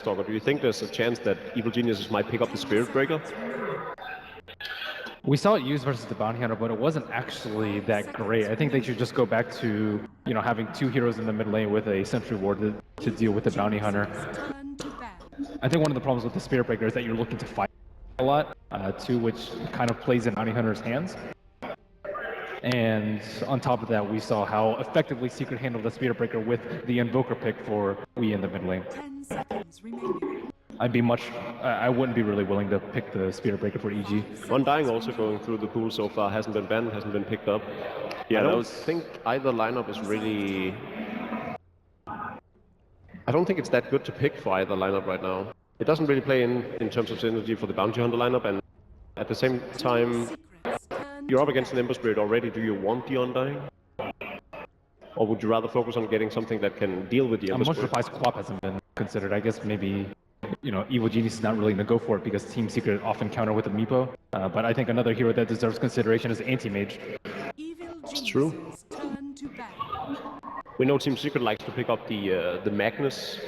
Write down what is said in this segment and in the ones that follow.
Stalker, do you think there's a chance that Evil Geniuses might pick up the Spirit Breaker? We saw it used versus the Bounty Hunter, but it wasn't actually that great. I think they should just go back to, you know, having 2 heroes in the mid lane with a Sentry Ward to deal with the Bounty Hunter. I think one of the problems with the Spirit Breaker is that you're looking to fight a lot, too, which kind of plays in Bounty Hunter's hands. And on top of that, we saw how effectively Secret handled the Spirit Breaker with the Invoker pick for Wii in the mid lane. 10 seconds remaining. I wouldn't be really willing to pick the Spirit Breaker for EG. Undying also going through the pool so far, hasn't been banned, hasn't been picked up. Yeah, I don't think either lineup is really... I don't think it's that good to pick for either lineup right now. It doesn't really play in terms of synergy for the Bounty Hunter lineup, and at the same time, you're up against an Ember Spirit already. Do you want the Undying? Or would you rather focus on getting something that can deal with the Ember Much Spirit? Replies Quap hasn't been considered. I guess maybe, you know, Evil Genius is not really going to go for it because Team Secret often counter with a Meepo. But I think another hero that deserves consideration is Anti-Mage. It's true. We know Team Secret likes to pick up the Magnus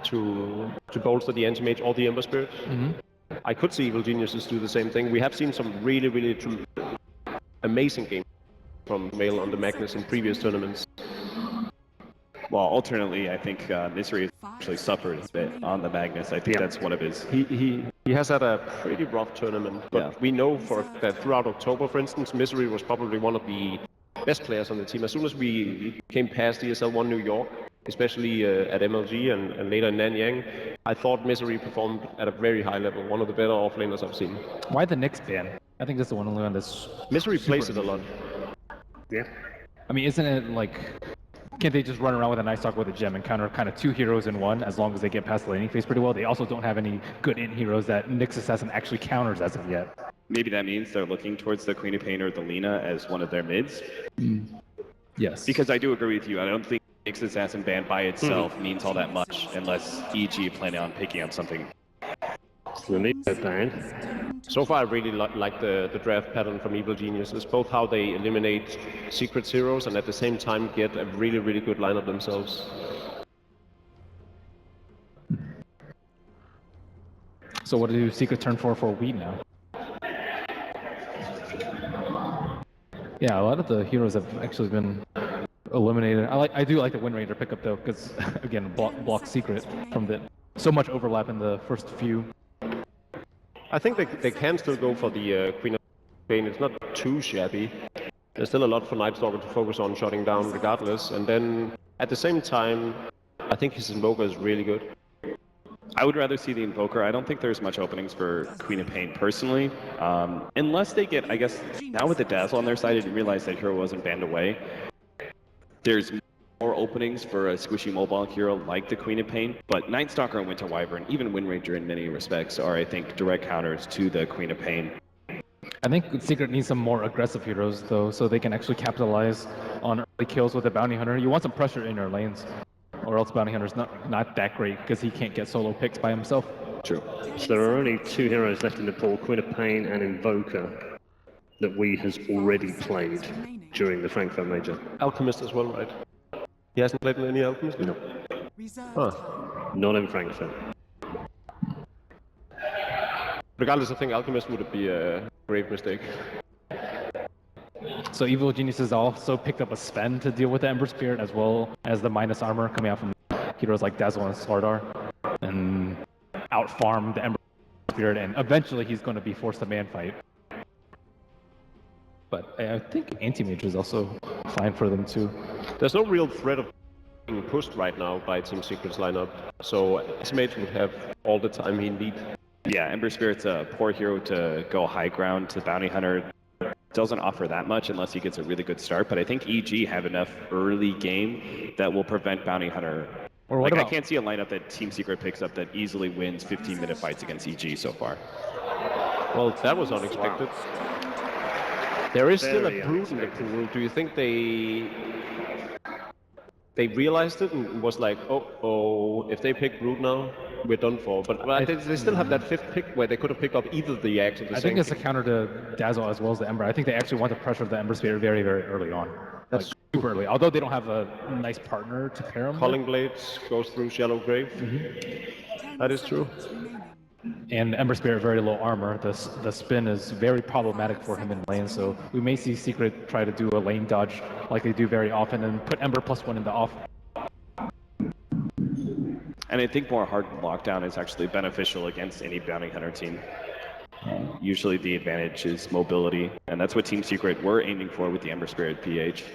to bolster the Anti-Mage or the Ember Spirit. I could see Evil Geniuses do the same thing. We have seen some really amazing games from Male on the Magnus in previous tournaments. Well, alternately, I think Misery has actually suffered a bit on the Magnus. I think that's one of his... He has had a pretty rough tournament, but we know that throughout October, for instance, Misery was probably one of the best players on the team. As soon as we came past ESL 1 New York, especially at MLG and later in Nanyang, I thought Misery performed at a very high level, one of the better offlaners I've seen. Why the Nyx ban? I think that's the one only one that's... Misery plays it a lot. Yeah. I mean, isn't it like... Can't they just run around with a Night Stalker with a gem and counter kind of 2 heroes in one as long as they get past the laning phase pretty well? They also don't have any good in heroes that Nyx Assassin actually counters as of yet. Maybe that means they're looking towards the Queen of Pain or the Lina as one of their mids? Yes. Because I do agree with you. I don't think Nyx Assassin ban by itself means all that much unless EG planning on picking up something. So far, I really like the draft pattern from Evil Geniuses, both how they eliminate secret heroes and at the same time get a really good lineup themselves. So what do Secret turn for Wii now? Yeah, a lot of the heroes have actually been eliminated. I do like the Wind Ranger pickup though, because again, block Secret from the so much overlap in the first few. I think they can still go for the Queen of Pain. It's not too shabby. There's still a lot for Night Stalker to focus on shutting down regardless. And then at the same time, I think his Invoker is really good. I would rather see the Invoker. I don't think there's much openings for Queen of Pain personally. Unless they get, I guess, now with the Dazzle on their side, I didn't realize that hero wasn't banned away. There's more openings for a squishy mobile hero like the Queen of Pain, but Night Stalker and Winter Wyvern, even Wind Ranger in many respects, are, I think, direct counters to the Queen of Pain. I think Secret needs some more aggressive heroes, though, so they can actually capitalize on early kills with the Bounty Hunter. You want some pressure in your lanes, or else Bounty Hunter's not that great, because he can't get solo picks by himself. True. So there are only 2 heroes left in the pool, Queen of Pain and Invoker, that Wii has already played during the Frankfurt Major. Alchemist as well, right? He hasn't played any Alchemist? No. Huh. Not in Frankfurt. Regardless, I think Alchemist would be a grave mistake. So Evil Geniuses also picked up a Sven to deal with the Ember Spirit, as well as the minus armor coming out from heroes like Dazzle and Slardar, and outfarm the Ember Spirit, and eventually he's going to be forced to man fight. But I think Anti-Mage is also fine for them too. There's no real threat of being pushed right now by Team Secret's lineup, so Anti-Mage would have all the time he needs. Yeah, Ember Spirit's a poor hero to go high ground to Bounty Hunter. Doesn't offer that much unless he gets a really good start, but I think EG have enough early game that will prevent Bounty Hunter. Or what I about... can't see a lineup that Team Secret picks up that easily wins 15-minute fights against EG so far. Well, that was unexpected. Wow. There is still a Brood in the pool. Do you think they realized it and was like, oh, if they pick Brood now, we're done for. But they still have that 5th pick where they could have picked up either the Axe or the I think it's a counter to Dazzle as well as the Ember. I think they actually want to pressure the Ember Spirit very, very early on. That's super early. Although they don't have a nice partner to pair them Calling Blades goes through Shallow Grave. That is true. And Ember Spirit very low armor. The spin is very problematic for him in lane, so we may see Secret try to do a lane dodge like they do very often and put Ember +1 in the off. And I think more hard lockdown is actually beneficial against any bounty hunter team. Usually the advantage is mobility, and that's what Team Secret were aiming for with the Ember Spirit PH.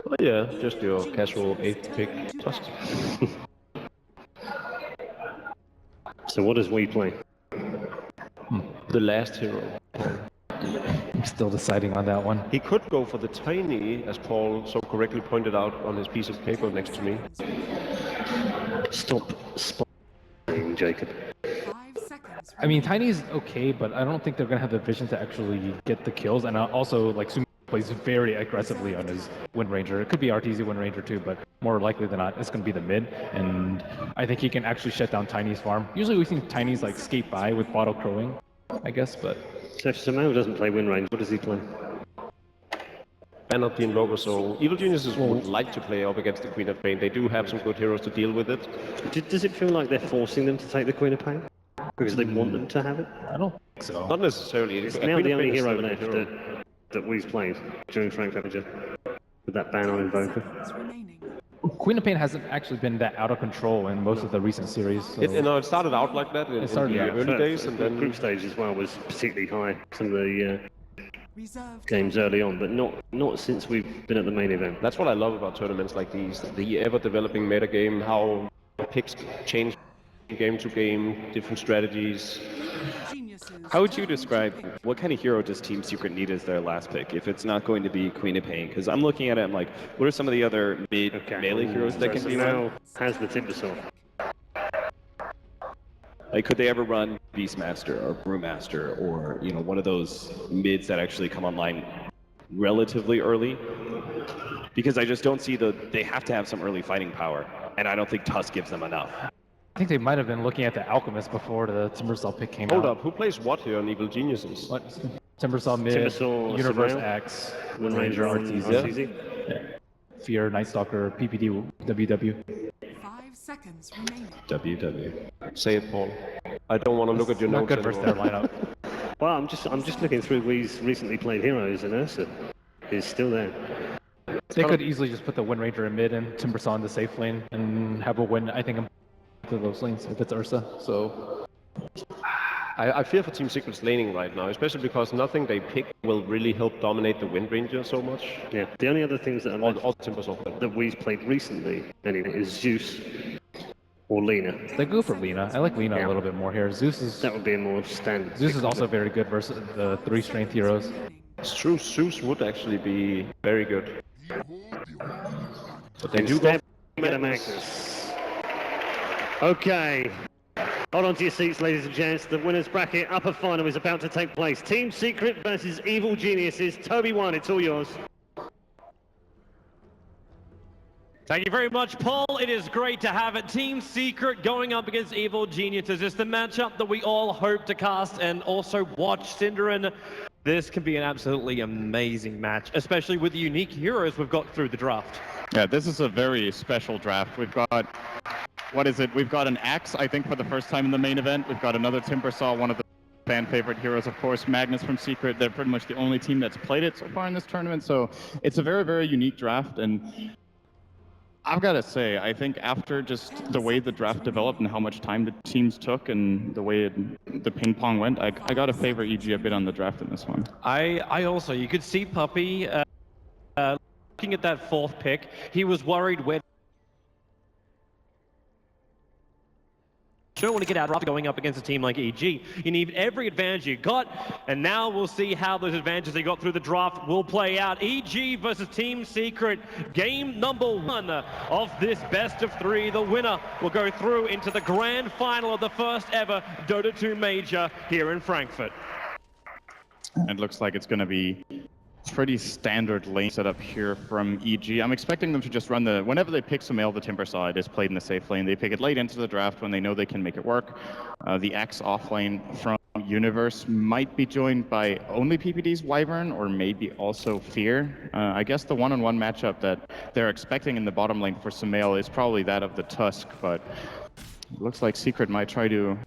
Well, yeah, just your casual 8th pick. Tusk. So what does we play? The last hero. I'm still deciding on that one. He could go for the tiny, as Paul so correctly pointed out on his piece of paper next to me. Stop spying, Jacob. 5 seconds. I mean, Tiny's okay, but I don't think they're gonna have the vision to actually get the kills. And also, like, Sumi plays very aggressively on his Wind Ranger. It could be RTZ Wind Ranger too, but more likely than not, it's gonna be the mid. And I think he can actually shut down Tiny's farm. Usually we see Tiny's like skate by with bottle crowing, I guess, but... So if Samao doesn't play Wind Range, what does he play? Ban up the Invoker, so Evil Geniuses would like to play up against the Queen of Pain. They do have some good heroes to deal with it. Does it feel like they're forcing them to take the Queen of Pain? Because they want them to have it? I don't think so. Not necessarily. It's now the only hero left that we've played during Frankfurt with that ban on Invoker. Queen of Pain hasn't actually been that out of control in most of the recent series. So. It started out like that in the early days, and then group stage as well was particularly high. Some of the games early on, but not since we've been at the main event. That's what I love about tournaments like these. The ever-developing metagame, how picks change game to game, different strategies. How would you describe what kind of hero does Team Secret need as their last pick if it's not going to be Queen of Pain? Because I'm looking at it, I'm like, what are some of the other mid-melee heroes that can be run? Now has the Timbersaw. Like, could they ever run Beastmaster or Brewmaster or, you know, one of those mids that actually come online relatively early? Because I just don't see they have to have some early fighting power, and I don't think Tusk gives them enough. I think they might have been looking at the Alchemist before the Timbersaw pick came Hold out. up, who plays what here on Evil Geniuses? What? Timbersaw mid, Timbersaw, Universe Samao, X, Wind Ranger, RTZ, Fear, Night Stalker, PPD, WW. 5 seconds remaining. WW. Say it, Paul. I don't want to look at your Not notes good versus their anymore. lineup. Well, I'm just looking through Wee's recently played heroes, and Ursa is still there. They could easily just put the Wind Ranger in mid and Timbersaw in the safe lane and have a win. I think to those lanes if it's Ursa. So I fear for Team Secret's laning right now, especially because nothing they pick will really help dominate the Wind Ranger so much. Yeah, the only other things that are All Timbersaw. that Wee's played recently anyway is Zeus or Lena. they go for Lena. I like Lena a little bit more here. Zeus That would be a more standard. is also very good versus the 3 strength heroes. It's true, Zeus would actually be very good. But they do go Instead, get a Magnus. Okay. Hold on to your seats, ladies and gents. The winners bracket upper final is about to take place. Team Secret versus Evil Geniuses. Toby 1, it's all yours. Thank you very much, Paul. It is great to have it. Team Secret going up against Evil Geniuses. It's the matchup that we all hope to cast and also watch. Cinderin, this can be an absolutely amazing match, especially with the unique heroes we've got through the draft. Yeah, this is a very special draft. We've got, what is it? We've got an Axe, I think, for the first time in the main event. We've got another Timbersaw, one of the fan favorite heroes, of course, Magnus from Secret. They're pretty much the only team that's played it so far in this tournament. So it's a very, very unique draft. And I've got to say, I think after just the way the draft developed and how much time the teams took and the way the ping pong went, I got to favor EG a bit on the draft in this one. I also, you could see Puppey looking at that 4th pick. He was worried where you don't want to get out after going up against a team like EG. You need every advantage you got, and now we'll see how those advantages they got through the draft will play out. EG versus Team Secret, game number 1 of this best of 3. The winner will go through into the grand final of the first ever Dota 2 Major here in Frankfurt. It looks like it's going to be pretty standard lane setup here from EG. I'm expecting them to just run whenever they pick Sumail, the Timbersaw, it is played in the safe lane. They pick it late into the draft when they know they can make it work. The X off lane from Universe might be joined by only PPD's Wyvern or maybe also Fear. I guess the one-on-one matchup that they're expecting in the bottom lane for Sumail is probably that of the Tusk, but it looks like Secret might try to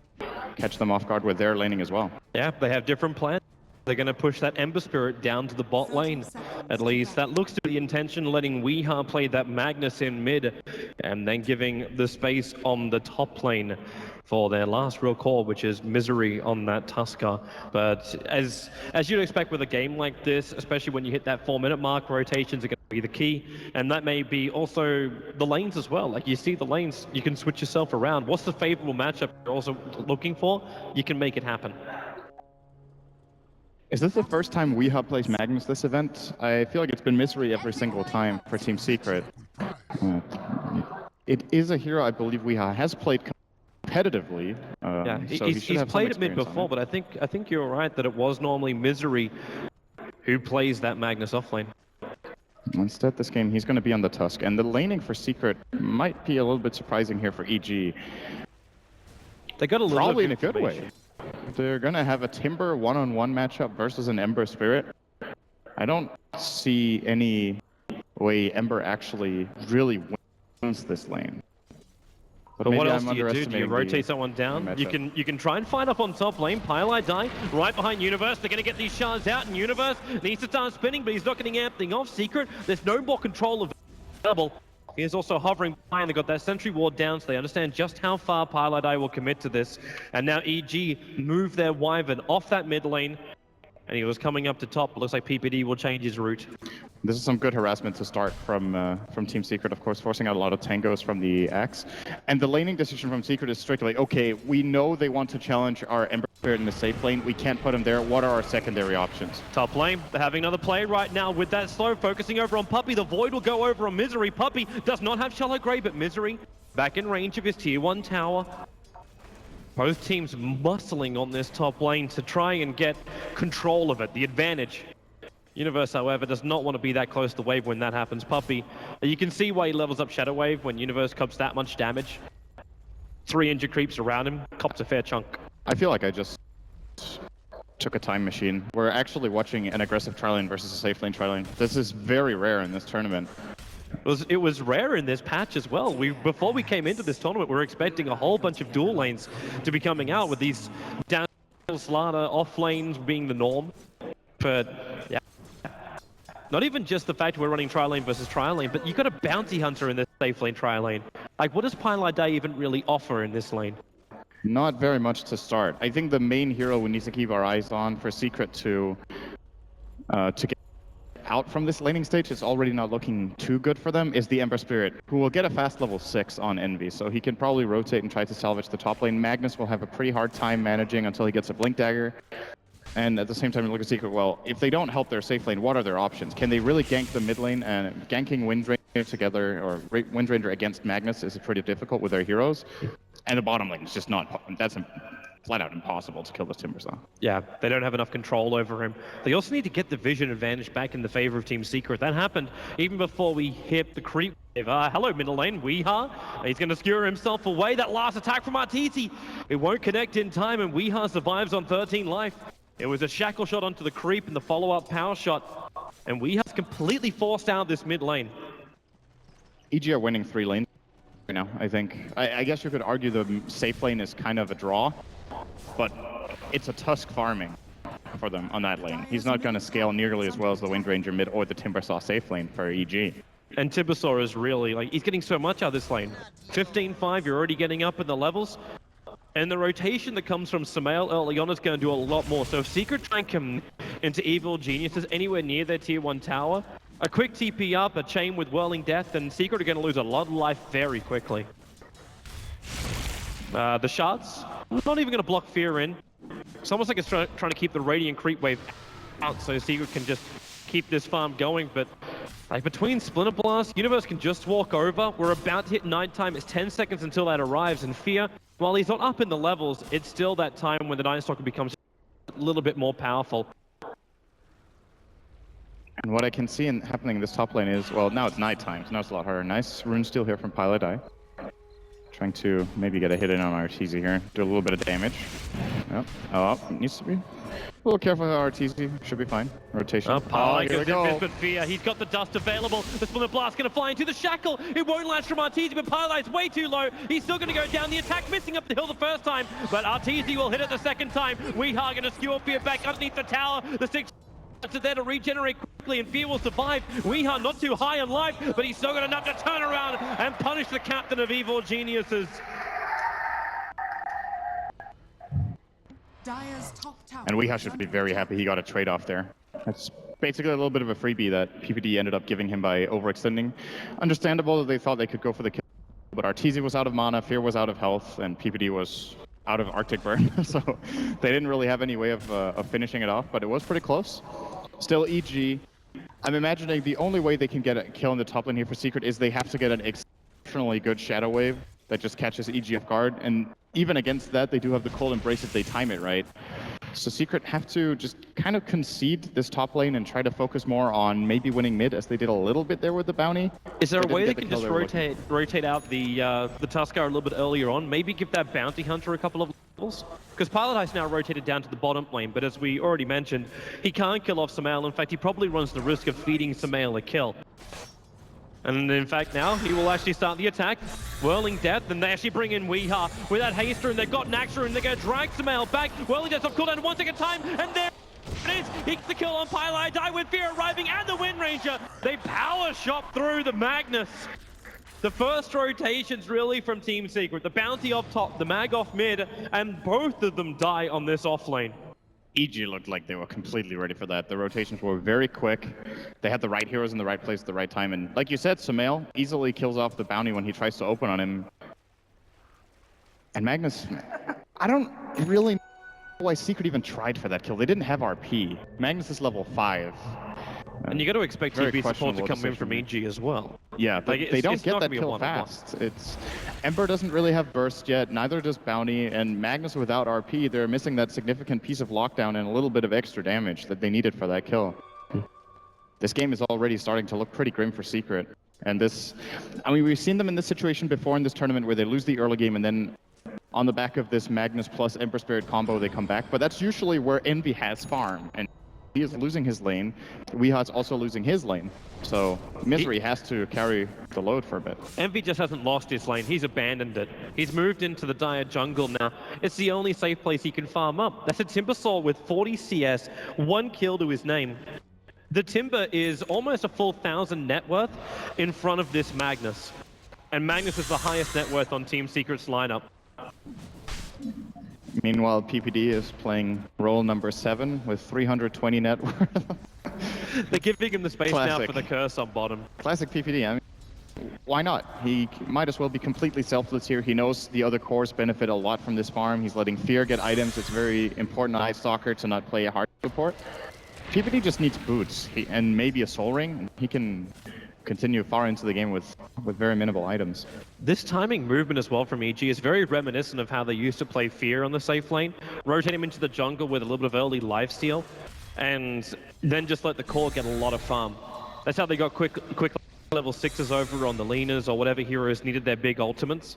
catch them off guard with their laning as well. Yeah, they have different plans. They're going to push that Ember Spirit down to the bot lane. At least that looks to be the intention, letting Weeha play that Magnus in mid and then giving the space on the top lane for their last real core, which is Misery on that Tusker. But as you'd expect with a game like this, especially when you hit that 4-minute mark, rotations are going to be the key. And that may be also the lanes as well. Like you see the lanes, you can switch yourself around. What's the favorable matchup you're also looking for? You can make it happen. Is this the first time Weeha plays Magnus this event? I feel like it's been Misery every single time for Team Secret. It is a hero I believe Weeha has played competitively. Yeah, so he's played it mid before, but I think you're right that it was normally Misery who plays that Magnus offlane. Instead, this game he's going to be on the Tusk, and the laning for Secret might be a little bit surprising here for EG. They got a little probably in bit a good way. They're going to have a Timber one-on-one matchup versus an Ember Spirit. I don't see any way Ember actually really wins this lane. But what else do you do? Do you rotate someone down? You can try and find up on top lane. Pylite die right behind Universe. They're going to get these shards out, and Universe needs to start spinning, but he's not getting anything off. Secret, there's no more control available. He is also hovering behind. They got that sentry ward down, so they understand just how far Pylite Eye will commit to this. And now EG move their Wyvern off that mid lane, and he was coming up to top. It looks like PPD will change his route. This is some good harassment to start from Team Secret, of course, forcing out a lot of tangos from the Axe. And the laning decision from Secret is strictly, okay, we know they want to challenge our Ember Spirit in the safe lane. We can't put them there. What are our secondary options? Top lane, they're having another play right now with that slow, focusing over on Puppey. The Void will go over on Misery. Puppey does not have Shallow Grave, but Misery back in range of his tier 1 tower. Both teams muscling on this top lane to try and get control of it, the advantage. Universe, however, does not want to be that close to Wave when that happens. Puppey, you can see why he levels up Shadow Wave when Universe cops that much damage. 3 injured creeps around him, cops a fair chunk. I feel like I just took a time machine. We're actually watching an aggressive tri lane versus a safe lane tri lane. This is very rare in this tournament. It was rare in this patch as well. Before we came into this tournament, we were expecting a whole bunch of dual lanes to be coming out with these down Slaughter off lanes being the norm. But yeah, not even just the fact we're running tri lane versus tri lane, but you got a bounty hunter in this safe lane tri lane. Like, what does Pylite Day even really offer in this lane? Not very much to start. I think the main hero we need to keep our eyes on for Secret to get out from this laning stage, is already not looking too good for them, is the Ember Spirit, who will get a fast level 6 on Envy, so he can probably rotate and try to salvage the top lane. Magnus will have a pretty hard time managing until he gets a Blink Dagger. And at the same time, you look at Secret, well, if they don't help their safe lane, what are their options? Can they really gank the mid lane? And ganking Windranger together, or Windranger against Magnus is pretty difficult with their heroes. And the bottom lane is just not, that's flat out impossible to kill this Timbersaw. Yeah, they don't have enough control over him. They also need to get the vision advantage back in the favor of Team Secret. That happened even before we hit the creep wave. Hello, middle lane, Weeha. He's going to skewer himself away. That last attack from Arteezy. It won't connect in time, and Weeha survives on 13 life. It was a shackle shot onto the creep and the follow-up power shot, and Weeha's completely forced out this mid lane. EG are winning 3 lanes right now, I think. I guess you could argue the safe lane is kind of a draw, but it's a Tusk farming for them on that lane. He's not going to scale nearly as well as the Windranger mid or the Timbersaw safe lane for EG. And Timbersaw is really, like, he's getting so much out of this lane. 15-5, you're already getting up in the levels. And the rotation that comes from Sumail early on is going to do a lot more. So if Secret try and come into Evil Geniuses anywhere near their tier 1 tower, a quick TP up, a chain with Whirling Death, and Secret are going to lose a lot of life very quickly. The shards, not even going to block Fear in. It's almost like it's trying to keep the Radiant Creep Wave out so Secret can just keep this farm going. But like between Splinter Blast, Universe can just walk over. We're about to hit nighttime. It's 10 seconds until that arrives, and Fear, while he's not up in the levels, it's still that time when the Night Stalker becomes a little bit more powerful. And what I can see happening in this top lane is, well, now it's nighttime, so now it's a lot harder. Nice rune steal here from Pylite Eye. Trying to maybe get a hit in on Arteezy here. Do a little bit of damage. Yep. Oh, needs to be a little careful with Arteezy. Should be fine. Rotation. Here we go. But Fear, he's got the dust available. The Splinter Blast going to fly into the shackle. It won't latch from Arteezy, but Pylight's way too low. He's still going to go down. The attack missing up the hill the first time, but Arteezy will hit it the second time. Weeha going to skewer Fear back underneath the tower. The 6 are there to regenerate quickly, and Fear will survive. Weeha not too high on life, but he's still got enough to turn around and punish the captain of Evil Geniuses. Dire's top tower. And Weeha should be very happy he got a trade-off there. That's basically a little bit of a freebie that PPD ended up giving him by overextending. Understandable that they thought they could go for the kill, but Arteezy was out of mana, Fear was out of health, and PPD was out of Arctic Burn, so they didn't really have any way of finishing it off, but it was pretty close. Still, EG, I'm imagining the only way they can get a kill in the top lane here for Secret is they have to get an exceptionally good Shadow Wave that just catches EG off guard, and even against that, they do have the Cold Embrace if they time it right. So Secret have to just kind of concede this top lane and try to focus more on maybe winning mid, as they did a little bit there with the bounty. Is there a way they can just rotate out the Tuskar a little bit earlier on? Maybe give that Bounty Hunter a couple of levels? Because Pilot now rotated down to the bottom lane, but as we already mentioned, he can't kill off Samael. In fact, he probably runs the risk of feeding Samael a kill. And in fact now, he will actually start the attack. Whirling Death, and they actually bring in Weeha with that haster, and they've got Naxxra, and they're going to drag Samael back. Whirling Death's off cooldown 1 second time, and there it is. He gets the kill on Pylai Die with Fear arriving, and the Wind Ranger. They power shot through the Magnus. The first rotations really from Team Secret. The bounty off top, the mag off mid, and both of them die on this offlane. EG looked like they were completely ready for that. The rotations were very quick. They had the right heroes in the right place at the right time. And like you said, Samael easily kills off the bounty when he tries to open on him. And Magnus, I don't really know why Secret even tried for that kill. They didn't have RP. Magnus is level 5. And you got to expect TP support to come in from EG as well. Yeah, but they don't get that kill fast. Ember doesn't really have burst yet, neither does Bounty, and Magnus without RP, they're missing that significant piece of lockdown and a little bit of extra damage that they needed for that kill. This game is already starting to look pretty grim for Secret. And this, I mean, we've seen them in this situation before in this tournament where they lose the early game and then on the back of this Magnus plus Ember Spirit combo, they come back. But that's usually where Envy has farm. And he is losing his lane. Weeha's also losing his lane. So Misery has to carry the load for a bit. Envy just hasn't lost his lane. He's abandoned it. He's moved into the Dire jungle now. It's the only safe place he can farm up. That's a Timbersaw with 40 CS, 1 kill to his name. The Timber is almost a full 1,000 net worth in front of this Magnus. And Magnus is the highest net worth on Team Secret's lineup. Meanwhile, PPD is playing role number 7 with 320 net worth. They're giving him the space now for the curse on bottom. Classic PPD. I mean, why not? He might as well be completely selfless here. He knows the other cores benefit a lot from this farm. He's letting Fear get items. It's very important to Ice Stalker to not play a hard support. PPD just needs boots and maybe a Soul Ring. He can continue far into the game with very minimal items. This timing movement as well from EG is very reminiscent of how they used to play Fear on the safe lane. Rotate him into the jungle with a little bit of early lifesteal, and then just let the core get a lot of farm. That's how they got quick level 6s over on the Leaners or whatever heroes needed their big ultimates.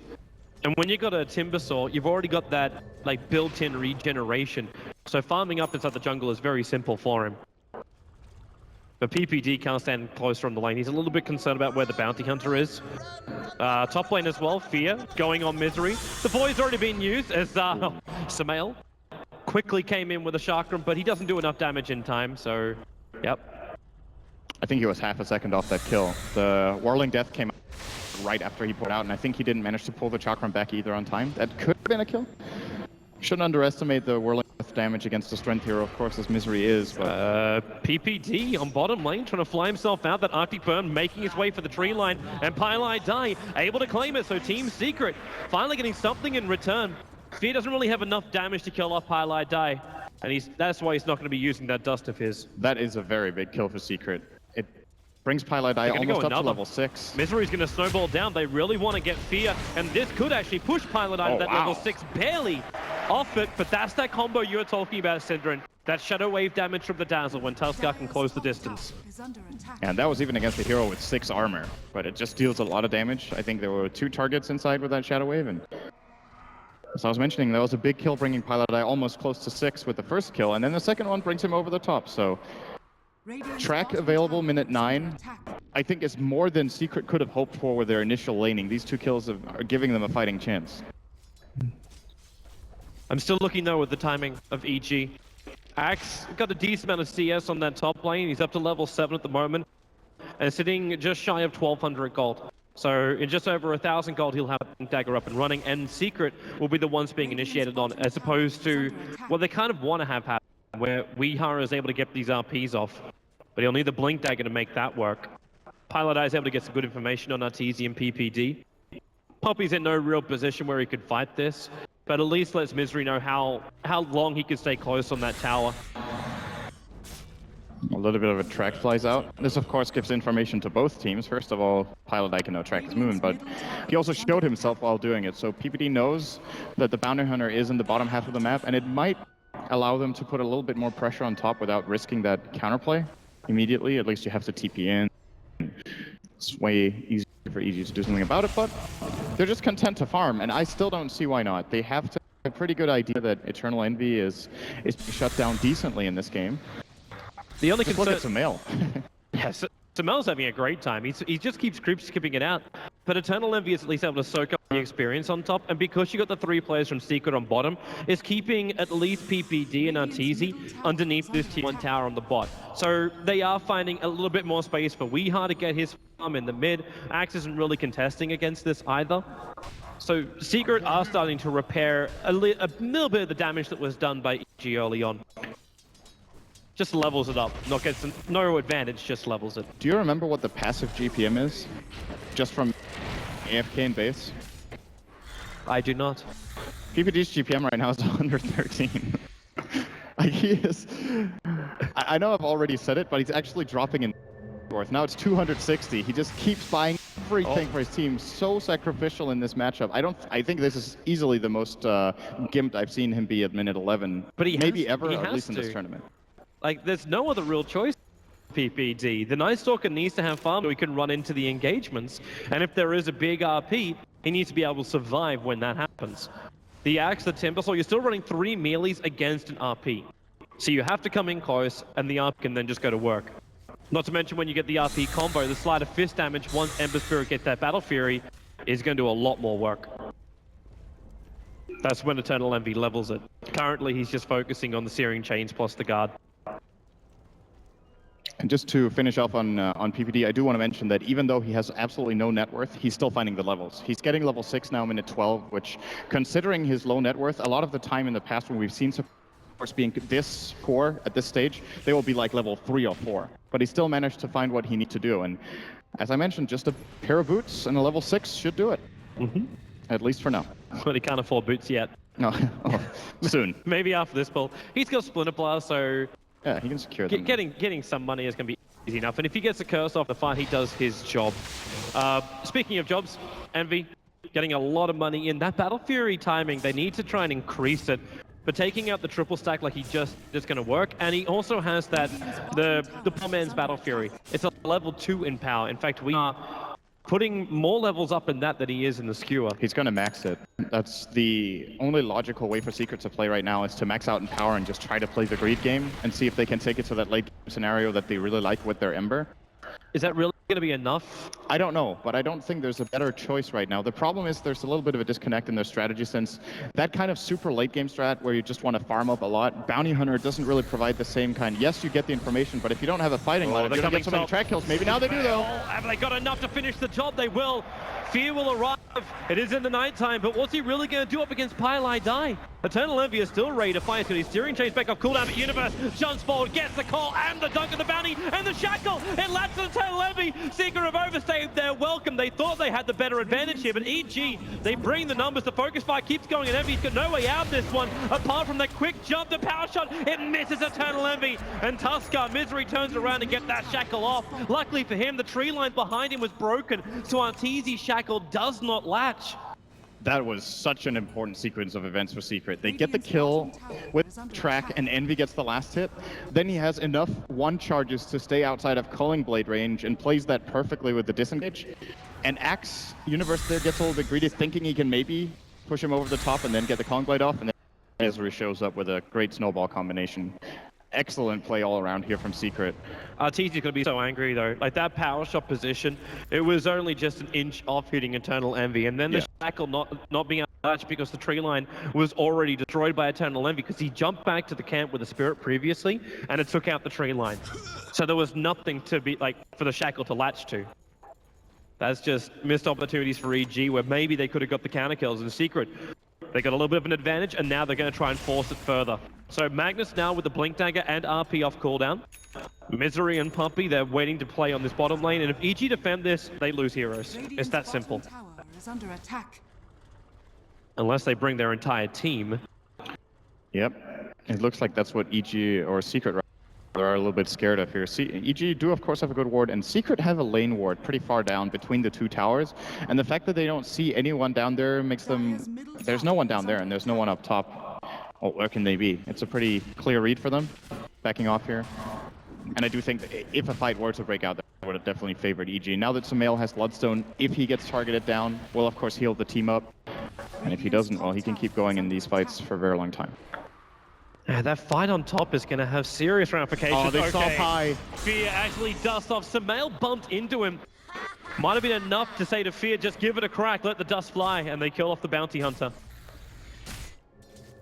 And when you got a Timbersaw, you've already got that like built-in regeneration. So farming up inside the jungle is very simple for him. But PPD can't stand closer on the lane. He's a little bit concerned about where the Bounty Hunter is. Top lane as well, Fear going on Misery. The boy's already been used as Samael quickly came in with a chakram, but he doesn't do enough damage in time, so yep. I think he was half a second off that kill. The Whirling Death came right after he put out, and I think he didn't manage to pull the chakram back either on time. That could have been a kill. Shouldn't underestimate the Whirling Death damage against a strength hero, of course, as Misery is. But PPD on bottom lane trying to fly himself out. That Arctic Burn making his way for the tree line, and Pylai Die able to claim it. So Team Secret finally getting something in return. Fear doesn't really have enough damage to kill off Pylai Die, and that's why he's not going to be using that dust of his. That is a very big kill for Secret. It brings Pylai Die almost up to level 6. Misery's going to snowball down. They really want to get Fear, and this could actually push Pylai Die to that level 6. Barely off it, but that's that combo you were talking about, Syndrin. That shadow wave damage from the Dazzle when Tuskar can close the distance. And that was even against a hero with 6 armor, but it just deals a lot of damage. I think there were 2 targets inside with that shadow wave, and as I was mentioning, that was a big kill, bringing Pilot Eye almost close to 6 with the first kill, and then the second one brings him over the top. So track available minute 9. I think is more than Secret could have hoped for with their initial laning. These 2 kills are giving them a fighting chance. I'm still looking though with the timing of EG. Axe got a decent amount of CS on that top lane. He's up to level 7 at the moment and sitting just shy of 1200 gold. So in just over 1,000 gold, he'll have Dagger up and running, and Secret will be the ones being initiated on, as opposed to what they kind of want to have happen, where Weehara is able to get these RPs off, but he'll need the Blink Dagger to make that work. Pilot Eye is able to get some good information on Arteezy and PPD. Puppey's in no real position where he could fight this, but at least lets Misery know how long he can stay close on that tower. A little bit of a track flies out. This, of course, gives information to both teams. First of all, Pilot Eye can now track his moon, but he also showed himself while doing it. So PPD knows that the Bounty Hunter is in the bottom half of the map, and it might allow them to put a little bit more pressure on top without risking that counterplay immediately. At least you have to TP in. It's way easier for EG to do something about it, but they're just content to farm, and I still don't see why not. They have to have a pretty good idea that Eternal Envy is shut down decently in this game. The only just concern... look at Sumail. Yes, Sumail's having a great time. He just keeps skipping it out. But Eternal Envy is at least able to soak up the experience on top, and because you got the 3 players from Secret on bottom, is keeping at least PPD and Arteezy underneath this tier 1 tower on the bot. So they are finding a little bit more space for Weehara to get his farm in the mid. Axe isn't really contesting against this either. So Secret are starting to repair a little bit of the damage that was done by EG early on. Just levels it up, not gets no advantage, just levels it. Do you remember what the passive GPM is? Just from AFK and base? I do not. PPD's GPM right now is 113. Like he is... I know I've already said it, but he's actually dropping in north. Now it's 260. He just keeps buying everything for his team. So sacrificial in this matchup. I think this is easily the most gimped I've seen him be at minute 11. But he maybe ever, or at least in this tournament. Like, there's no other real choice for PPD. The Night Stalker needs to have farm so he can run into the engagements. And if there is a big RP, he needs to be able to survive when that happens. The Axe, the Timbersaw, you're still running 3 melees against an RP. So you have to come in close, and the RP can then just go to work. Not to mention when you get the RP combo, the Sleight of Fist damage, once Ember Spirit gets that Battle Fury, is going to do a lot more work. That's when Eternal Envy levels it. Currently, he's just focusing on the Searing Chains plus the guard. And just to finish off on PPD, I do want to mention that even though he has absolutely no net worth, he's still finding the levels. He's getting level 6 now, minute 12, which, considering his low net worth, a lot of the time in the past when we've seen supports being this poor at this stage, they will be like level 3 or 4. But he still managed to find what he needs to do. And as I mentioned, just a pair of boots and a level 6 should do it. At least for now. But he can't afford boots yet. No, soon. Maybe after this pull. He's got Splinter Blast, so... Yeah, he can secure them. Getting some money is going to be easy enough. And if he gets the curse off the fight, he does his job. Speaking of jobs, Envy getting a lot of money in. That Battle Fury timing, they need to try and increase it. But taking out the triple stack like he just going to work. And he also has that, the poor man's Battle Fury. It's a level 2 in power. In fact, we are putting more levels up in that than he is in the Skewer. He's going to max it. That's the only logical way for Secret to play right now, is to max out in power and just try to play the greed game and see if they can take it to that late game scenario that they really like with their Ember. Is that really going to be enough? I don't know, but I don't think there's a better choice right now. The problem is there's a little bit of a disconnect in their strategy, since that kind of super late game strat where you just want to farm up a lot, Bounty Hunter doesn't really provide the same kind. Yes, you get the information, but if you don't have a fighting line, you don't get so many track kills. Maybe now they do, though. Have they got enough to finish the job? They will. Fear will arrive. It is in the nighttime, but what's he really going to do up against Pilot Eye? Eternal Envy is still ready to fight. He's got his Steering Chains back off cooldown, but Universe jumps forward, gets the call, and the dunk of the bounty, and the shackle. It lands on Eternal Envy. Secret have overstayed their welcome. They thought they had the better advantage here, but EG, they bring the numbers. The focus fire keeps going, and Envy's got no way out of this one, apart from that quick jump, the power shot. It misses Eternal Envy, and Tuskar, Misery turns around and get that shackle off. Luckily for him, the tree line behind him was broken, so Arteezy's shackle does not latch. That was such an important sequence of events for Secret. They get the kill with track and Envy gets the last hit. Then he has enough one charges to stay outside of Culling Blade range and plays that perfectly with the disengage. And Axe Universe there gets a little bit greedy, thinking he can maybe push him over the top and then get the Culling Blade off. And then KheZu shows up with a great snowball combination. Excellent play all around here from Secret. TZ's going to be so angry though. Like that power shot position, it was only just an inch off hitting Eternal Envy, and then the shackle not being able to touch because the tree line was already destroyed by Eternal Envy because he jumped back to the camp with the Spirit previously, and it took out the tree line. So there was nothing to be like for the shackle to latch to. That's just missed opportunities for EG where maybe they could have got the counter kills in Secret. They got a little bit of an advantage, and now they're going to try and force it further. So Magnus now with the Blink Dagger and RP off cooldown. Misery and Puppey, they're waiting to play on this bottom lane, and if EG defend this, they lose heroes. It's that simple. Tower is under attack. Unless they bring their entire team. Yep. It looks like that's what EG or Secret are a little bit scared of here. EG do of course have a good ward, and Secret have a lane ward pretty far down between the two towers, and the fact that they don't see anyone down there makes them... There's no one down there and there's no one up top. Oh, where can they be? It's a pretty clear read for them, backing off here. And I do think that if a fight were to break out, that would have definitely favored EG. Now that Sumail has Bloodstone, if he gets targeted down, will of course heal the team up. And if he doesn't, well, he can keep going in these fights for a very long time. That fight on top is going to have serious ramifications. Oh, they saw Pi. Fear actually dusts off. Sumail bumped into him. Might have been enough to say to Fear, just give it a crack, let the dust fly, and they kill off the bounty hunter.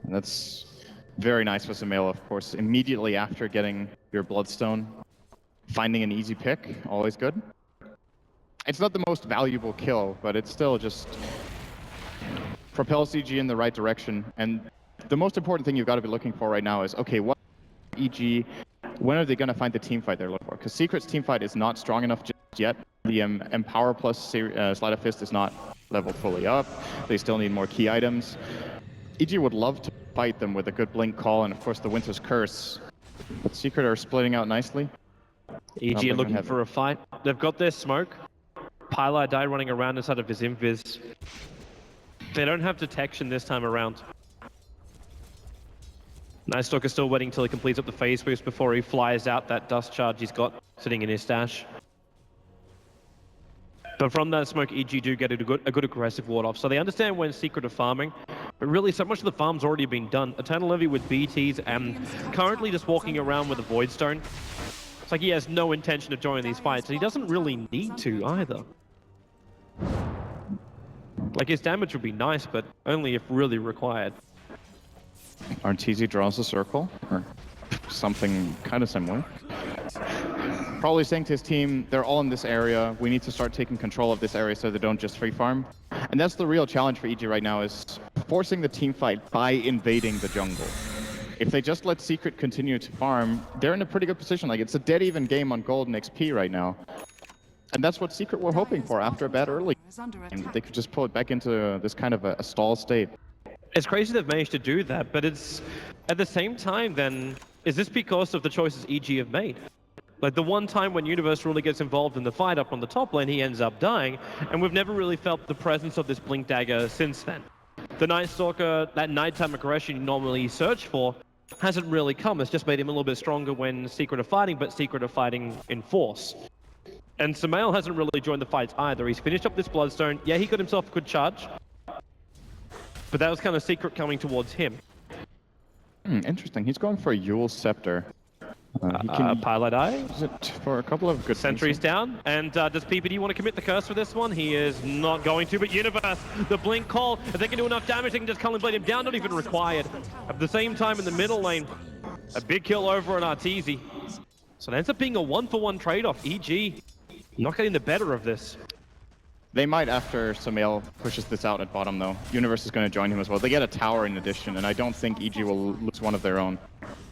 And that's very nice for Sumail, of course. Immediately after getting your Bloodstone, finding an easy pick, always good. It's not the most valuable kill, but it still just propels EG in the right direction. And the most important thing you've got to be looking for right now is, okay, what EG, when are they going to find the team fight they're looking for? Because Secret's team fight is not strong enough just yet. The Empower plus Sleight of Fist is not leveled fully up. They still need more key items. EG would love to fight them with a good Blink call and of course the Winter's Curse. But Secret are splitting out nicely. EG are looking for a fight. They've got their smoke. Pylar Die running around inside of his invis. They don't have detection this time around. Night Stalker still waiting till he completes up the phase boost before he flies out that dust charge he's got sitting in his stash. But from that smoke, EG do get a good aggressive ward off. So they understand when Secret are farming, but really so much of the farm's already been done. Eternal Envy with BTs and currently just walking around with a Void Stone. It's like he has no intention of joining these fights, and he doesn't really need to either. Like his damage would be nice, but only if really required. Arteezy draws a circle, or something kind of similar. Probably saying to his team, they're all in this area, we need to start taking control of this area so they don't just free farm. And that's the real challenge for EG right now, is forcing the team fight by invading the jungle. If they just let Secret continue to farm, they're in a pretty good position. Like, it's a dead even game on gold and XP right now. And that's what Secret were hoping for after a bad early game. They could just pull it back into this kind of a stall state. It's crazy they've managed to do that, but it's at the same time then, is this because of the choices EG have made? Like the one time when Universe really gets involved in the fight up on the top lane, he ends up dying, and we've never really felt the presence of this Blink Dagger since then. The Night Stalker, that nighttime aggression you normally search for, hasn't really come. It's just made him a little bit stronger when Secret are fighting, but Secret are fighting in force. And Sumail hasn't really joined the fights either. He's finished up this Bloodstone. Yeah, he got himself a good charge, but that was kind of Secret coming towards him. Interesting. He's going for a Yule Scepter. He can Pilot Eye use it for a couple of good sentries things. down, and does PPD want to commit the curse for this one? He is not going to, but Universe, the Blink call, if they can do enough damage, they can just Culling Blade him down, not even required. At the same time, in the middle lane, a big kill over on Arteezy. So it ends up being a 1-for-1 trade-off. EG not getting the better of this. They might after Sumail pushes this out at bottom, though. Universe is going to join him as well. They get a tower in addition, and I don't think EG will lose one of their own.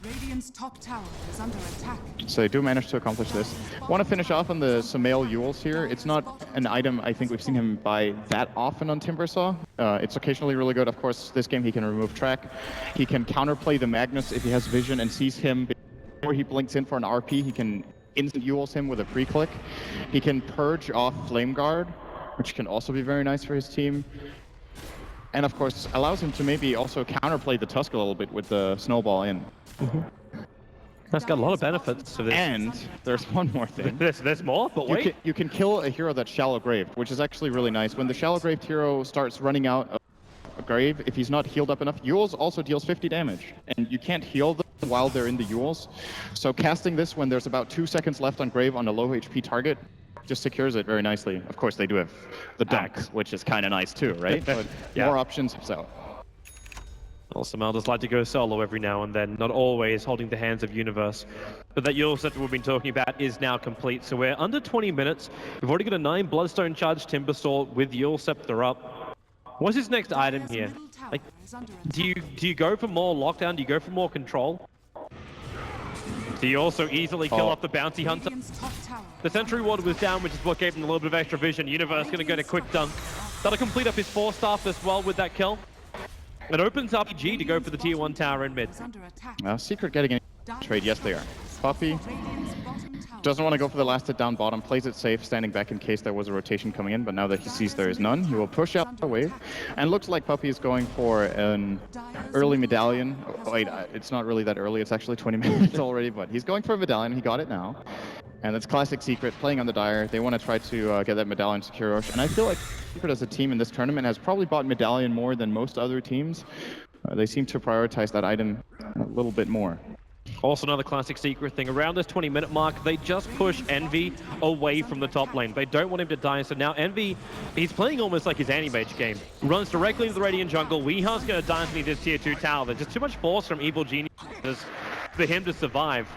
Radiant's top tower is under attack. So they do manage to accomplish this. Want to finish off on the Sumail Yules here. It's not an item I think we've seen him buy that often on Timbersaw. It's occasionally really good. Of course, this game he can remove track. He can counterplay the Magnus if he has vision and sees him before he blinks in for an RP. He can instant Yules him with a pre-click. He can purge off Flame Guard, which can also be very nice for his team. And of course, allows him to maybe also counterplay the Tusk a little bit with the snowball in. That's got a lot of benefits to this. And there's one more thing. There's more, but wait. You can kill a hero that's shallow graved, which is actually really nice. When the shallow graved hero starts running out of a grave, if he's not healed up enough, Yules also deals 50 damage. And you can't heal them while they're in the Yules. So casting this when there's about 2 seconds left on grave on a low HP target just secures it very nicely. Of course, they do have the dunk, which is kind of nice too, right? But more options helps out. Well, Samel does like to go solo every now and then, not always holding the hands of Universe. But that Yule set we've been talking about is now complete, so we're under 20 minutes. We've already got a 9 Bloodstone charged Timber Sword with Yule Scepter up. What's his next item here? Like, do you go for more lockdown? Do you go for more control? Do you also easily kill off the Bounty Hunter? The Sentry Ward was down, which is what gave him a little bit of extra vision. Universe going to get a quick dunk. That'll complete up his 4 staff as well with that kill. It opens up G to go for the tier 1 tower in mid. Secret getting a trade, yes they are. Puppey doesn't want to go for the last hit down bottom, plays it safe, standing back in case there was a rotation coming in, but now that he sees there is none, he will push out the wave. And looks like Puppey is going for an early medallion. Oh, wait, it's not really that early, it's actually 20 minutes already, but he's going for a medallion, he got it now. And it's classic Secret, playing on the Dire. They want to try to get that medallion secure rush. And I feel like Secret as a team in this tournament has probably bought medallion more than most other teams. They seem to prioritize that item a little bit more. Also another classic Secret thing, around this 20-minute mark, they just push Envy away from the top lane. They don't want him to die, so now Envy, he's playing almost like his anti-mage game. Runs directly into the Radiant jungle. Weeha's going to die into this tier 2 tower. There's just too much force from Evil Geniuses for him to survive.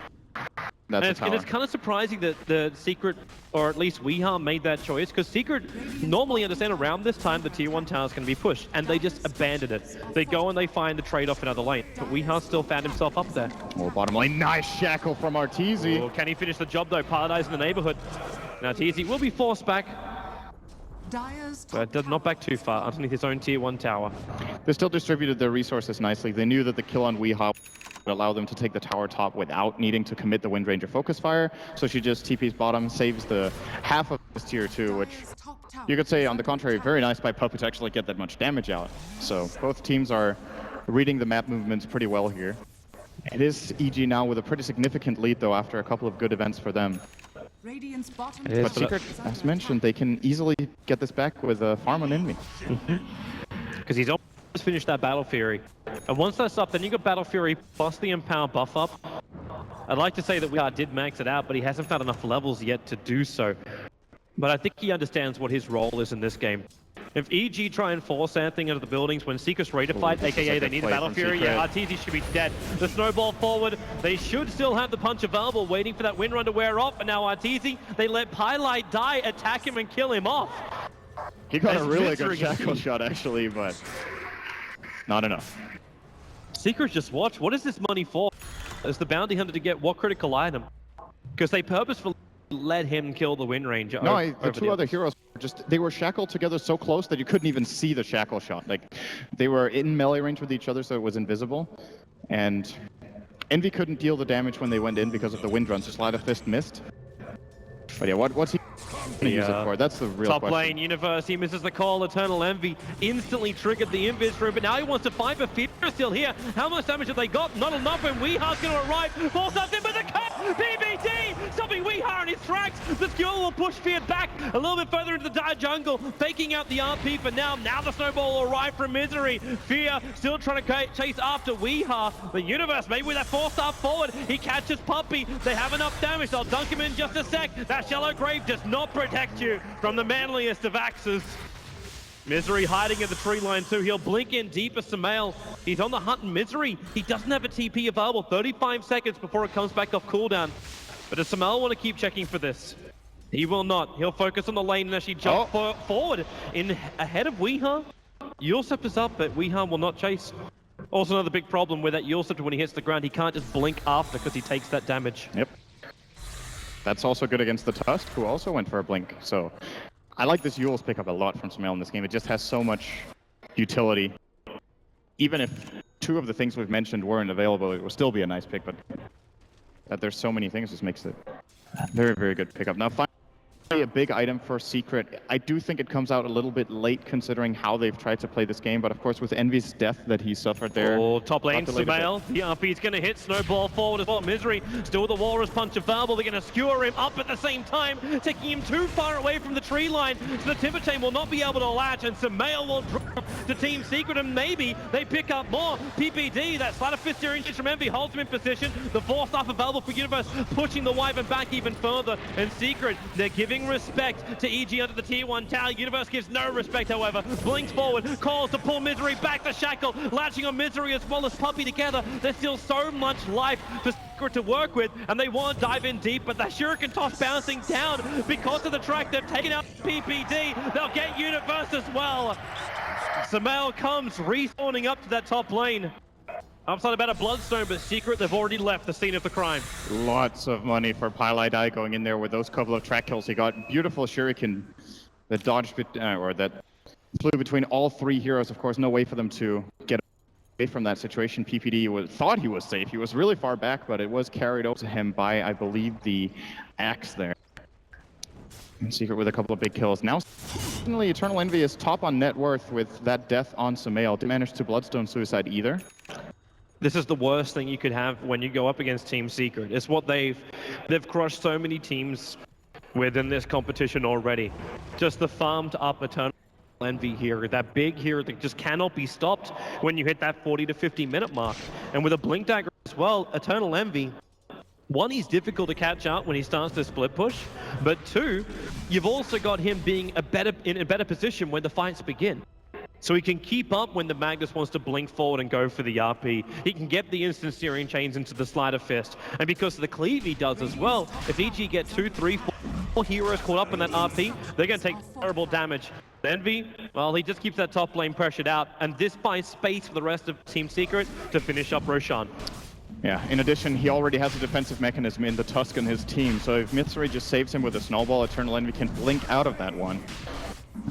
And it's kind of surprising that the Secret, or at least Weeha, made that choice, because Secret normally understand around this time the tier 1 tower is going to be pushed, and they just abandoned it. They go and they find the trade-off another lane, but Weeha still found himself up there. Oh, bottom lane, nice shackle from Arteezy. Oh, can he finish the job though? Paradise in the neighborhood. Now Arteezy will be forced back, but not back too far, underneath his own tier 1 tower. They still distributed their resources nicely. They knew that the kill on Weeha would allow them to take the tower top without needing to commit the Wind Ranger focus fire. So she just TP's bottom, saves the half of this tier 2, which you could say, on the contrary, very nice by Puppey to actually get that much damage out. So both teams are reading the map movements pretty well here. It is EG now with a pretty significant lead, though, after a couple of good events for them. But Secret, as mentioned, they can easily get this back with a farm on Envy. Because he's almost finished that Battle Fury. And once that's up, then you got Battle Fury plus the Empower buff up. I'd like to say that Weeha did max it out, but he hasn't found enough levels yet to do so. But I think he understands what his role is in this game. If EG try and force anything into the buildings when Secret's ready to fight, aka they need a Battle Fury, yeah, Arteezy should be dead. The snowball forward, they should still have the punch available, waiting for that wind run to wear off, and now Arteezy, they let Pylite die, attack him and kill him off. He got a really good shackle shot actually, but not enough. Secret, just watch, what is this money for? Is the bounty hunter to get what critical item? Because they purposefully let him kill the Wind Ranger. No, the 2 other heroes they were shackled together so close that you couldn't even see the shackle shot. Like, they were in melee range with each other, so it was invisible. And Envy couldn't deal the damage when they went in because of the wind run, so Sleight of Fist missed. But yeah, what's he gonna use it for? That's the real question. Top lane, Universe, he misses the call. Eternal Envy instantly triggered the invis room, but now he wants to fight for Fear still here. How much damage have they got? Not enough, and Weeha's going to arrive. Force us in with the cut! BBD! Stopping Weeha in his tracks. The skill will push Fear back a little bit further into the dire jungle, faking out the RP for now. Now the snowball will arrive from Misery. Fear still trying to chase after Weeha. The Universe, maybe with that 4-star forward, he catches Puppey. They have enough damage. They'll dunk him in just a sec. That shallow grave does not protect you from the manliest of axes. Misery hiding in the tree line too. He'll blink in deeper Samael. He's on the hunt in Misery. He doesn't have a TP available. 35 seconds before it comes back off cooldown. But does Samael want to keep checking for this? He will not. He'll focus on the lane and actually jump forward in ahead of Weeha. Yulscepter's up, but Weeha will not chase. Also another big problem with that Yulscepter when he hits the ground, he can't just blink after because he takes that damage. Yep. That's also good against the Tusk, who also went for a blink. So I like this Yule's pickup a lot from Samael in this game. It just has so much utility. Even if 2 of the things we've mentioned weren't available, it would still be a nice pick, but that there's so many things just makes it a very, very good pickup. Now finally, a big item for Secret. I do think it comes out a little bit late considering how they've tried to play this game, but of course with Envy's death that he suffered there. Oh, top lane, Sumail. The RP's going to hit, snowball forward as well. Misery, still the Walrus Punch available. They're going to skewer him up at the same time, taking him too far away from the tree line, so the Timber Chain will not be able to latch, and Sumail will drop to Team Secret, and maybe they pick up more. PPD, that sleight of fist steering from Envy holds him in position. The 4th staff available for Universe, pushing the Wyvern back even further, and Secret, they're giving respect to EG under the tier 1 tower. Universe gives no respect, however. Blinks forward, calls to pull Misery back to Shackle, latching on Misery as well as Puppey together. There's still so much life for Secret to work with, and they want to dive in deep, but the Shuriken toss bouncing down because of the track. They've taken out PPD. They'll get Universe as well. Sumail comes respawning up to that top lane. Upside about a Bloodstone, but Secret, they've already left the scene of the crime. Lots of money for Pylai going in there with those couple of track kills. He got beautiful Shuriken that dodged, or that flew between all 3 heroes. Of course, no way for them to get away from that situation. PPD thought he was safe. He was really far back, but it was carried over to him by, I believe, the axe there. And Secret with a couple of big kills. Now, suddenly, Eternal Envy is top on net worth with that death on Sumail. Didn't manage to Bloodstone Suicide either. This is the worst thing you could have when you go up against Team Secret. It's what they've crushed so many teams within this competition already. Just the farmed up Eternal Envy here, that big hero that just cannot be stopped when you hit that 40 to 50 minute mark. And with a Blink Dagger as well, Eternal Envy, 1, he's difficult to catch out when he starts to split push, but 2, you've also got him being in a better position when the fights begin. So he can keep up when the Magnus wants to blink forward and go for the RP. He can get the instant steering chains into the sleight of fist. And because of the cleave he does as well, if EG get 2, 3, 4 heroes caught up in that RP, they're going to take terrible damage. Envy, well, he just keeps that top lane pressured out, and this buys space for the rest of Team Secret to finish up Roshan. Yeah, in addition, he already has a defensive mechanism in the Tusk in his team, so if Misery just saves him with a snowball, Eternal Envy can blink out of that one.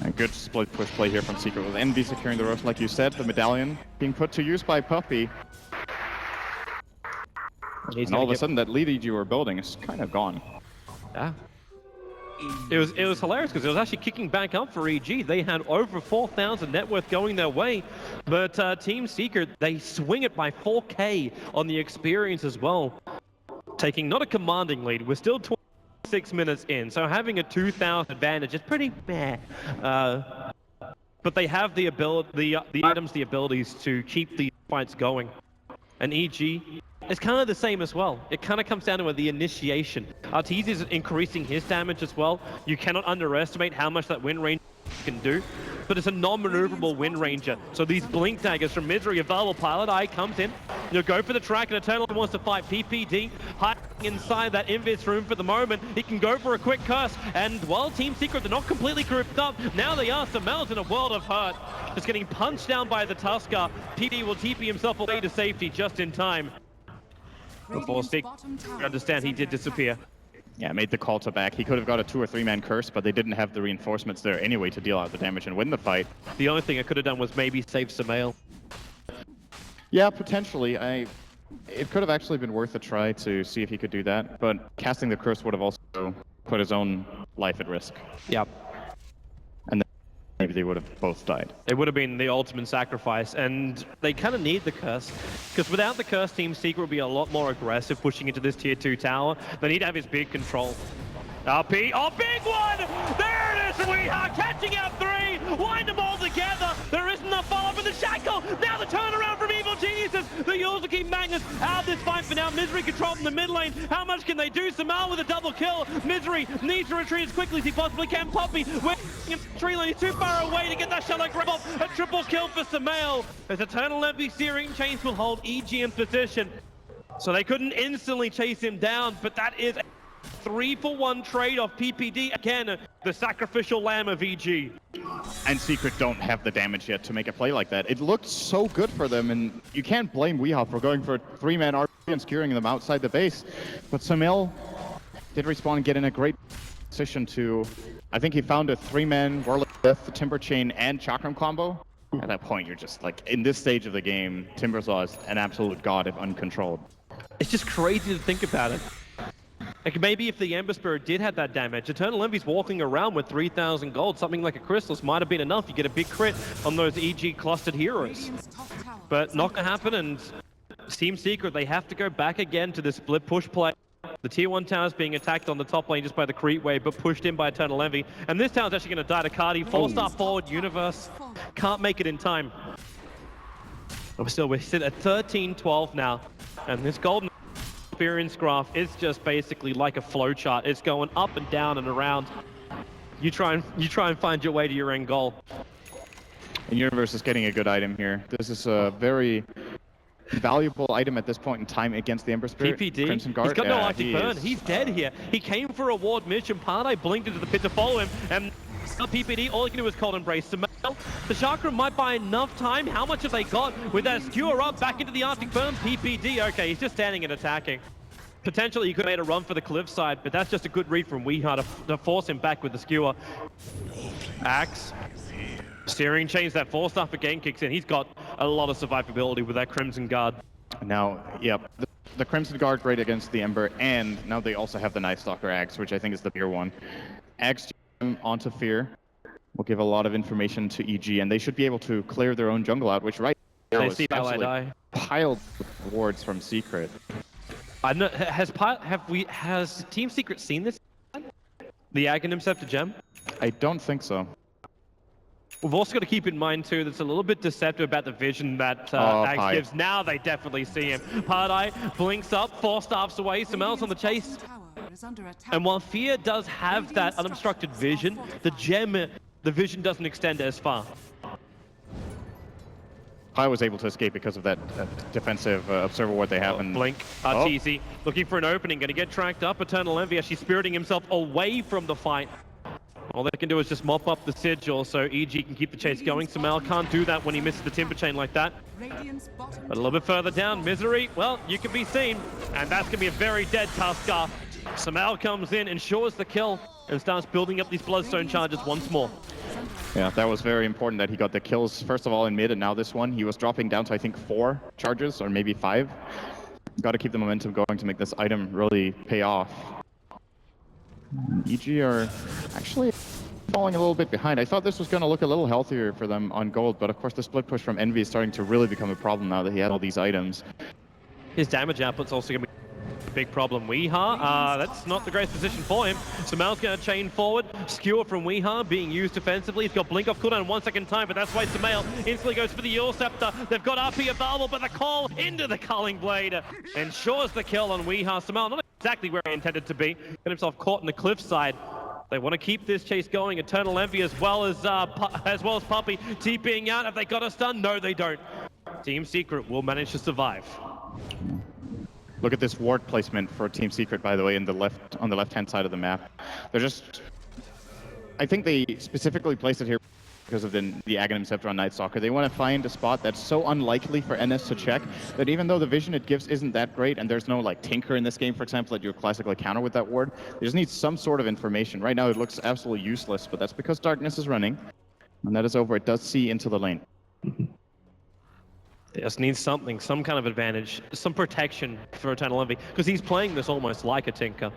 A good split push play here from Secret with Envy securing the roast, like you said, the medallion being put to use by Puppey. And all of a sudden, that lead EG were building is kind of gone. Yeah. It was hilarious because it was actually kicking back up for EG. They had over 4,000 net worth going their way, but Team Secret, they swing it by 4K on the experience as well. Taking not a commanding lead, we're still 26 minutes in, so having a 2,000 advantage is pretty meh. But they have the ability, the items, the abilities to keep these fights going. And EG, it's kind of the same as well. It kind of comes down to the initiation. Arteezy is increasing his damage as well. You cannot underestimate how much that wind range can do, but it's a non-maneuverable Wind Ranger. So these Blink Daggers from Misery available. Pilot Eye comes in. You'll go for the track, and Eternal wants to fight PPD. Hiding inside that Invis room for the moment. He can go for a quick curse, and while Team Secret, they're not completely grouped up. Now they are. Sumail's in a world of hurt. Just getting punched down by the Tusker. PD will TP himself away to safety just in time. Before Secret, understand he did disappear. Yeah, made the call to back. He could have got a 2 or 3 man curse, but they didn't have the reinforcements there anyway to deal out the damage and win the fight. The only thing I could have done was maybe save Sumail. Yeah, potentially. It could have actually been worth a try to see if he could do that, but casting the curse would have also put his own life at risk. Yep. And then maybe they would have both died. It would have been the ultimate sacrifice, and they kind of need the curse, because without the curse, Team Secret would be a lot more aggressive pushing into this tier 2 tower. They need to have his big control. RP, oh, big one! There it is, we are catching out 3! Wind them all together! There isn't enough follow-up in the Shackle! Now the turnaround from Evil Geniuses! The also keep Magnus out of this fight for now. Misery control from the mid lane. How much can they do? Sumail with a double kill. Misery needs to retreat as quickly as he possibly can. Puppey, in tree lane, he's too far away to get that shallow grab off. A triple kill for Sumail. As Eternal Envy steering chains will hold EG in position. So they couldn't instantly chase him down, but that is 3-for-1 trade off PPD. Again, the sacrificial lamb of EG. And Secret don't have the damage yet to make a play like that. It looked so good for them, and you can't blame Weehaw for going for a 3-man RP and skewering them outside the base. But Sumail did respawn and get in a great position to... I think he found a 3-man Warlock Death, Timber Chain, and Chakram combo. At that point, you're just like, in this stage of the game, Timbersaw is an absolute god if uncontrolled. It's just crazy to think about it. Like maybe if the Ember Spirit did have that damage, Eternal Envy's walking around with 3,000 gold, something like a Crystallis might have been enough. You get a big crit on those EG clustered heroes. Radiant's top tower But is not under gonna happen, and Team Secret, they have to go back again to the split push play. The tier 1 tower's being attacked on the top lane just by the creep wave, but pushed in by Eternal Envy. And this tower's actually gonna die to Cardi. 4-star forward, Universe. Can't make it in time. But still, we sit at 13-12 now. And this golden experience graph is just basically like a flowchart. It's going up and down and around. You try and find your way to your end goal. And Universe is getting a good item here. This is a very valuable item at this point in time against the Ember Spirit. PPD, Crimson Guard. he's got no Arctic Burn. is- He's dead here. He came for a ward mission. Pardai blinked into the pit to follow him, and PPD, all he can do is Cold Embrace. Samel, the Chakra might buy enough time. How much have they got with that skewer up back into the Arctic Burn? PPD, okay, he's just standing and attacking. Potentially, he could have made a run for the cliffside, but that's just a good read from Weeha to force him back with the skewer. Axe. Steering change, that 4-star again kicks in. He's got a lot of survivability with that Crimson Guard. Now, yep, the Crimson Guard great against the Ember, and now they also have the Night Stalker Axe, which I think is the bigger one. Axe onto Fear will give a lot of information to EG, and they should be able to clear their own jungle out, which right now They is see how I absolutely die. piled with wards from Secret. I know, has Team Secret seen this? The Aghanim Scepter gem? I don't think so. We've also got to keep in mind too that's a little bit deceptive about the vision that Axe Pi. gives. Now they definitely see him. Pardai blinks up, 4 staffs away, Samel's on the chase. tower is under attack. And while Fear does have that unobstructed vision, the gem, the vision doesn't extend as far. Pi was able to escape because of that defensive observer ward they have. And Blink, Arteezy, looking for an opening, gonna get tracked up. Eternal Envy actually spiriting himself away from the fight. All they can do is just mop up the sigil so EG can keep the chase going. Samel can't do that when he misses the timber chain like that. Radiant's bottom But a little bit further down, Misery, well, you can be seen. And that's gonna be a very dead Tuskar. Samel comes in, ensures the kill, and starts building up these Bloodstone charges once more. yeah, that was very important that he got the kills, first of all in mid, and now this one. He was dropping down to, I think, 4 charges, or maybe 5. Got to keep the momentum going to make this item really pay off. EG are actually falling a little bit behind. I thought this was going to look a little healthier for them on gold, but of course the split push from Envy is starting to really become a problem now that he has all these items. His damage output's also gonna be a big problem. Weeha, that's not the greatest position for him. Samel's gonna chain forward. Skewer from Weeha being used defensively. He's got blink off cooldown 1 second time, but that's why Samel instantly goes for the Yule Scepter. They've got RP available, but the call into the Culling Blade ensures the kill on Weeha. Samel not exactly where he intended to be. Got himself caught in the cliffside. They want to keep this chase going. Eternal Envy as well as Puppey TPing out. Have they got a stun? No, they don't. Team Secret will manage to survive. Look at this ward placement for Team Secret, by the way, on the left-hand side of the map. They're just... I think they specifically placed it here because of the Aghanim Scepter on Night Stalker. They want to find a spot that's so unlikely for NS to check that even though the vision it gives isn't that great, and there's no like Tinker in this game, for example, that you classically counter with that ward, they just need some sort of information. Right now it looks absolutely useless, but that's because Darkness is running. When that is over, it does see into the lane. They just need something, some kind of advantage, some protection for Eternal Envy, because he's playing this almost like a Tinker.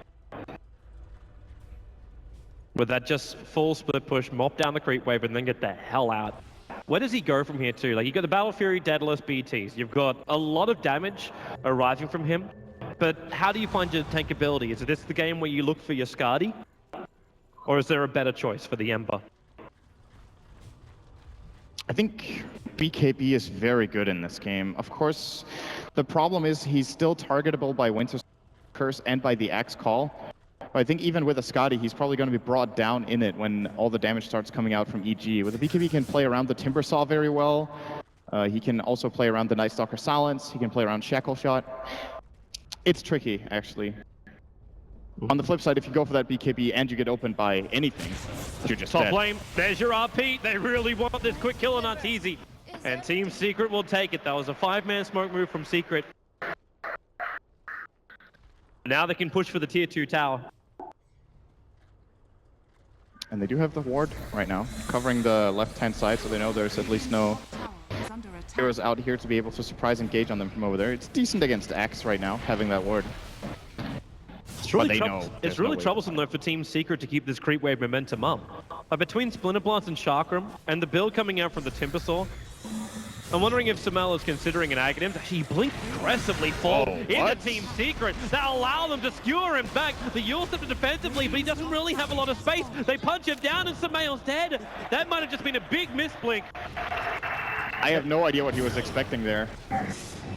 With that just full split push, mop down the creep wave, and then get the hell out. Where does he go from here too? Like, you've got the Battle Fury, Daedalus, BTs. You've got a lot of damage arriving from him, but how do you find your tankability? Is this the game where you look for your Skadi? Or is there a better choice for the Ember? I think BKB is very good in this game. Of course, the problem is he's still targetable by Winter's Curse and by the Axe Call. But I think even with a Skadi, he's probably going to be brought down in it when all the damage starts coming out from EG. With the BKB, he can play around the Timber Saw very well. He can also play around the Night Stalker Silence. He can play around Shackle Shot. It's tricky, actually. On the flip side, if you go for that BKB and you get opened by anything, you're just Top dead. lane, there's your RP. They really want this quick kill on Arteezy. And Team Secret will take it. That was a 5-man smoke move from Secret. Now they can push for the tier 2 tower. And they do have the ward right now, covering the left-hand side, so they know there's at least no tower is under attack. heroes out here to be able to surprise engage on them from over there. It's decent against Axe right now, having that ward. It's really, they know there's it's really no way. troublesome though for Team Secret to keep this creep wave momentum up. Like between Splinter Blast and Chakram and the build coming out from the Timbersaw, I'm wondering if Samel is considering an Aghanim to actually blink aggressively fall into Team Secret. That'll allow them to skewer him back. The Yule Scepter defensively, but he doesn't really have a lot of space. They punch him down and Samel's dead. That might have just been a big misblink. I have no idea what he was expecting there.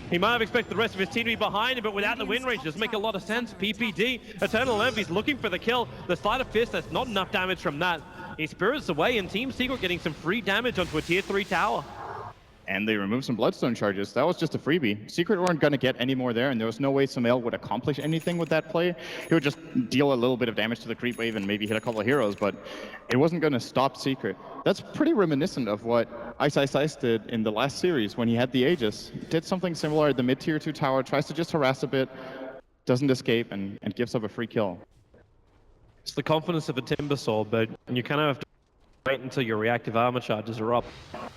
He might have expected the rest of his team to be behind him, but without the win range, it doesn't make a lot of sense. PPD, Eternal Envy's looking for the kill. The Sleight of Fist, that's not enough damage from that. He spirits away, and Team Secret getting some free damage onto a tier 3 tower. And they removed some Bloodstone charges. That was just a freebie. Secret weren't going to get any more there, and there was no way Samel would accomplish anything with that play. He would just deal a little bit of damage to the creep wave and maybe hit a couple of heroes, but it wasn't going to stop Secret. That's pretty reminiscent of what Ice did in the last series when he had the Aegis. Did something similar at the mid-tier 2 tower, tries to just harass a bit, doesn't escape, and gives up a free kill. It's the confidence of a Timbersaw, but you kind of have to wait until your reactive armor charges are up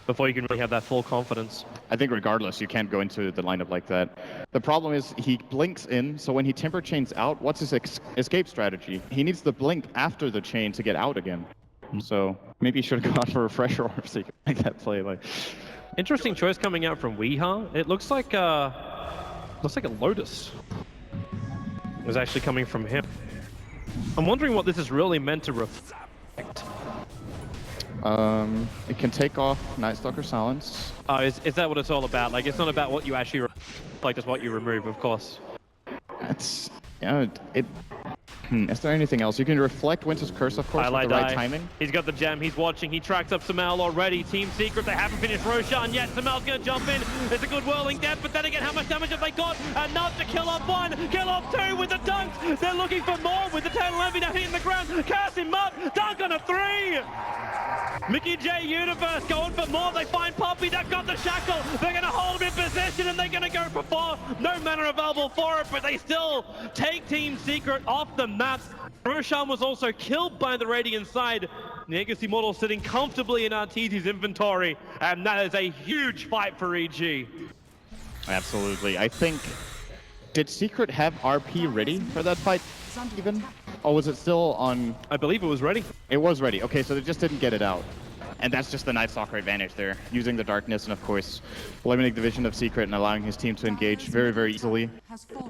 before you can really have that full confidence. I think regardless, you can't go into the lineup like that. The problem is he blinks in, so when he temper chains out, what's his escape strategy? He needs the blink after the chain to get out again. So maybe he should have gone for a refresher orb so he could make that play. Interesting choice coming out from Weeha. It looks like a Lotus is actually coming from him. I'm wondering what this is really meant to reflect. It can take off Night Stalker Silence. Oh, is that what it's all about? Like, it's not about what you actually like, just what you remove, of course. That's, yeah, is there anything else? You can reflect Winter's Curse, of course, with the right timing. He's got the gem, he's watching, he tracks up Samel already. Team Secret, they haven't finished Roshan yet. Samel's gonna jump in. It's a good whirling death, but then again, how much damage have they got? Enough to kill off one, kill off two with the dunks. They're looking for more with the Eternal Envy now hitting the ground. Curse him up, dunk on a 3. Mickey J Universe going for more. They find Puppey, they've got the shackle. They're gonna hold him in position and they're gonna go for 4. No mana available for it, but they still take Team Secret off the map. Roshan was also killed by the Radiant side. Negus Immortal sitting comfortably in Arteezy's inventory, and that is a huge fight for EG. Absolutely. I think, did Secret have RP ready for that fight even? Or was it still on? I believe it was ready. It was ready. Okay, so they just didn't get it out. And that's just the Night Stalker advantage there, using the darkness and of course limiting the vision of Secret and allowing his team to engage very, very easily.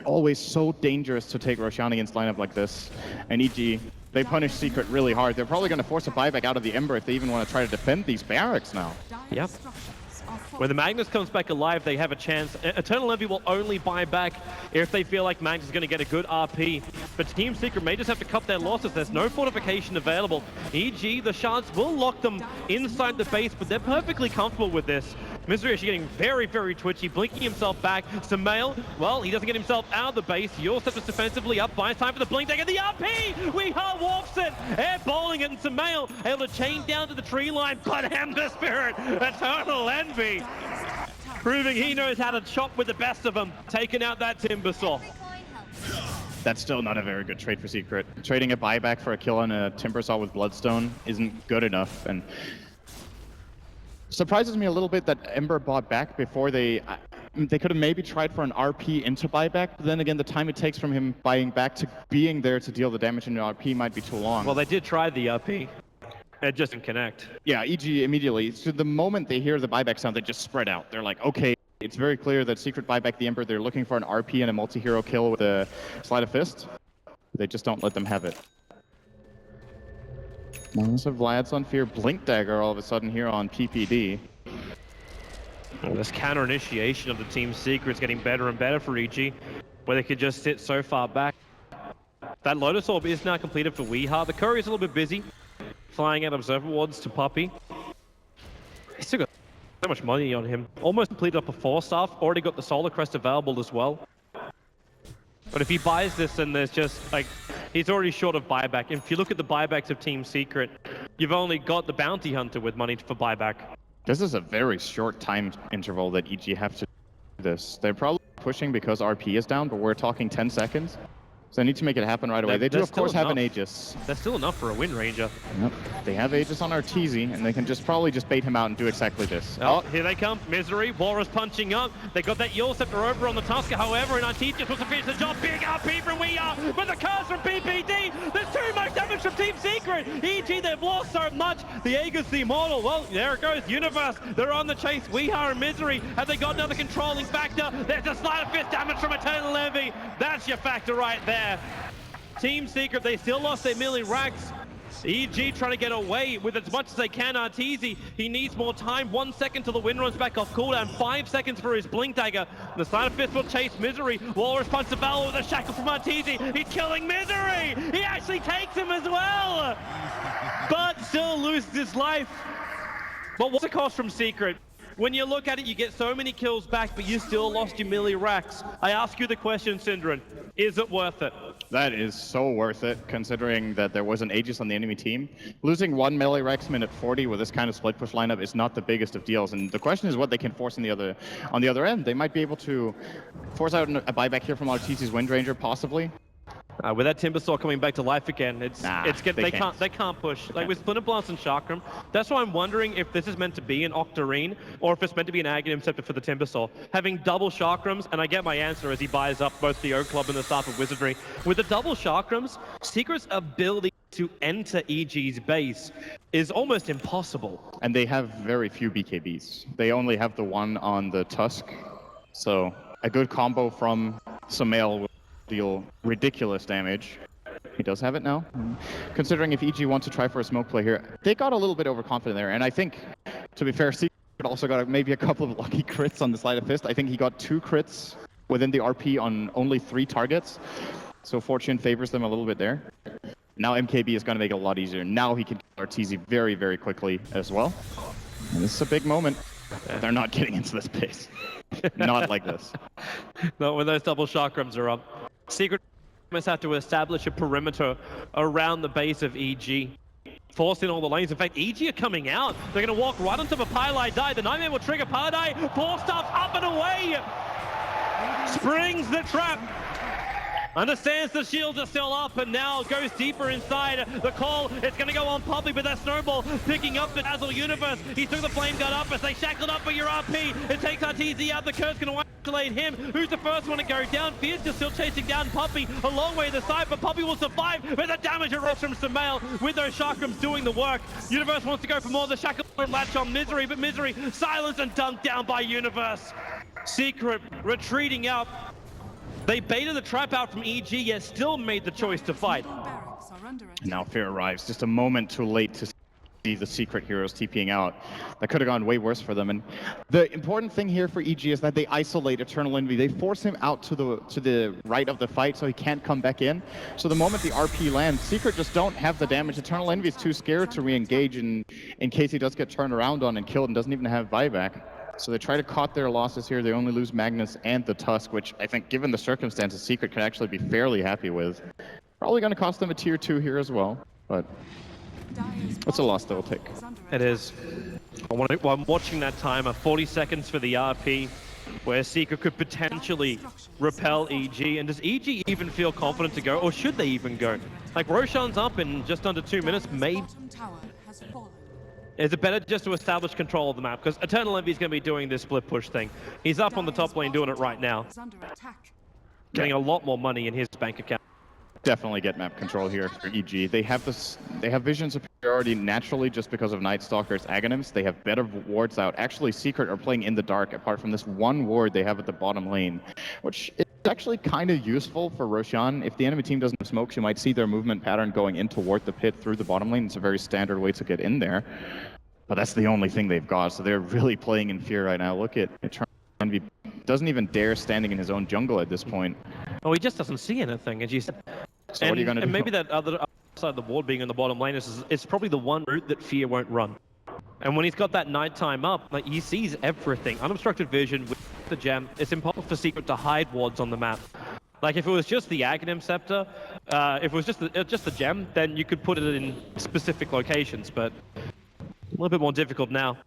Always so dangerous to take Roshan against lineup like this. And EG, they punish Secret really hard. They're probably going to force a buyback out of the Ember if they even want to try to defend these barracks now. Yep. When the Magnus comes back alive, they have a chance. Eternal Envy will only buy back if they feel like Magnus is going to get a good RP. But Team Secret may just have to cut their losses. There's no fortification available. EG, the shards will lock them inside the base, but they're perfectly comfortable with this. Misery actually getting very, very twitchy, blinking himself back. Samel, well, he doesn't get himself out of the base. Yule Scepter defensively up by time for the blink. They get the RP! Weeha walks it! Air bowling it, and Samel able to chain down to the tree line, but Ember Spirit, Eternal Envy, proving he knows how to chop with the best of them, taking out that Timbersaw. That's still not a very good trade for Secret. Trading a buyback for a kill on a Timbersaw with Bloodstone isn't good enough, and surprises me a little bit that Ember bought back before they could have maybe tried for an RP into buyback, but then again, the time it takes from him buying back to being there to deal the damage in the RP might be too long. Well, they did try the RP. It just didn't connect. Yeah, EG immediately, so the moment they hear the buyback sound, they just spread out. They're like, okay, it's very clear that Secret buyback the Ember, they're looking for an RP and a multi-hero kill with a Sleight of Fist. They just don't let them have it. So Vlad's on Fear, Blink Dagger all of a sudden here on PPD. Well, this counter initiation of the Team Secret is getting better and better for EG, where they could just sit so far back. That Lotus Orb is now completed for Weeha. The Courier is a little bit busy, flying out Observer Wards to Puppey. He's still got so much money on him. Almost completed up a 4-staff, already got the Solar Crest available as well. But if he buys this, then there's just, like, he's already short of buyback. If you look at the buybacks of Team Secret, you've only got the Bounty Hunter with money for buyback. This is a very short time interval that EG have to do this. They're probably pushing because RP is down, but we're talking 10 seconds. So they need to make it happen right away. They do, of course, have an Aegis. That's still enough for a win, Ranger. Yep. They have Aegis on Arteezy, and they can just probably just bait him out and do exactly this. Oh, here they come. Misery. Walrus punching up. They got that Yule Scepter over on the Tusker, however, and Arteezy just wants to finish the job. Big RP from We Are, but the curse from PPD. There's too much damage from Team Secret. EG, they've lost so much. The Aegis, the Immortal. Well, there it goes. Universe. They're on the chase. We Are and Misery. Have they got another controlling factor? There's a Sleight of Fist damage from Eternal Envy. That's your factor right there. Team Secret, they still lost their melee racks. EG trying to get away with as much as they can. Arteezy, he needs more time. 1 second till the win runs back off cooldown. 5 seconds for his Blink Dagger. The Sleight of Fist will chase Misery. Walrus punch the battle with a shackle from Arteezy. He's killing Misery. He actually takes him as well, but still loses his life. But what's the cost from Secret? When you look at it, you get so many kills back, but you still lost your melee racks. I ask you the question, Synderen, is it worth it? That is so worth it, considering that there was an Aegis on the enemy team. Losing 1 melee Rexman at 40 with this kind of split push lineup is not the biggest of deals, and the question is what they can force on the other end. They might be able to force out a buyback here from Arteezy's Wind Ranger, possibly. With that Timbersaw coming back to life again, they can't push. Like with Splinter Blast and Chakram, that's why I'm wondering if this is meant to be an Octarine or if it's meant to be an Aghanim Scepter for the Timbersaw. Having double Chakrams, and I get my answer as he buys up both the O Club and the Staff of Wizardry. With the double Chakrams, Secret's ability to enter EG's base is almost impossible. And they have very few BKBs. They only have the one on the Tusk, so a good combo from Sumail will deal ridiculous damage. He does have it now. Considering if EG wants to try for a smoke play here, they got a little bit overconfident there, and I think, to be fair, Secret also got maybe a couple of lucky crits on the Sleight of Fist. I think he got 2 crits within the RP on only 3 targets, so fortune favors them a little bit there. Now MKB is going to make it a lot easier. Now he can kill Arteezy very, very quickly as well. And this is a big moment. They're not getting into this pace. Not like this. Not when those double Chakrams are up. Secret must have to establish a perimeter around the base of EG, forcing all the lanes. In fact, EG are coming out. They're going to walk right onto the Pylai Die. The Nightmare will trigger Pylai. Poor stuff up and away. Springs the trap. Understands the shields are still up and now goes deeper inside. The call, it's going to go on Puppey, but that snowball picking up the Dazzle Universe. He took the Flame Guard up as they shackled up for your RP. It takes Arteezy out. The curse going to isolate him. Who's the first one to go down? Fierce is still chasing down Puppey a long way to the side, but Puppey will survive with the damage erupts from Sumail with those Chakrams doing the work. Universe wants to go for more. The shackle latch on Misery, but Misery silenced and dunked down by Universe. Secret retreating out. They baited the trap out from EG, yet still made the choice to fight. Now Fear arrives, just a moment too late to see the Secret heroes TPing out. That could have gone way worse for them. And the important thing here for EG is that they isolate Eternal Envy. They force him out to the right of the fight so he can't come back in. So the moment the RP lands, Secret just don't have the damage. Eternal Envy is too scared to re-engage in case he does get turned around on and killed and doesn't even have buyback. So they try to cut their losses here. They only lose Magnus and the Tusk, which I think, given the circumstances, Secret can actually be fairly happy with. Probably going to cost them a tier 2 here as well, but it's a loss they'll take. It is. I'm watching that timer, 40 seconds for the RP, where Secret could potentially repel EG. And does EG even feel confident to go, or should they even go? Like, Roshan's up in just under 2 minutes, Is it better just to establish control of the map? Because Eternal Envy is going to be doing this split push thing. He's up on the top lane doing it right now. Getting a lot more money in his bank account. Definitely get map control here for EG. They have vision superiority naturally just because of Night Stalker's Aghanims. They have better wards out. Actually, Secret are playing in the dark apart from this one ward they have at the bottom lane, which is actually kind of useful for Roshan. If the enemy team doesn't have smokes, you might see their movement pattern going in toward the pit through the bottom lane. It's a very standard way to get in there. But that's the only thing they've got, so they're really playing in fear right now. Look at Eternal Envy. Doesn't even dare standing in his own jungle at this point. Oh, he just doesn't see anything, as you said. So what are you going to do? And maybe that other side of the ward being on the bottom lane is probably the one route that Fear won't run. And when he's got that nighttime up, like, he sees everything. Unobstructed vision with the gem. It's impossible for Secret to hide wards on the map. Like, if it was just the Aghanim Scepter, if it was just the gem, then you could put it in specific locations, but a little bit more difficult now.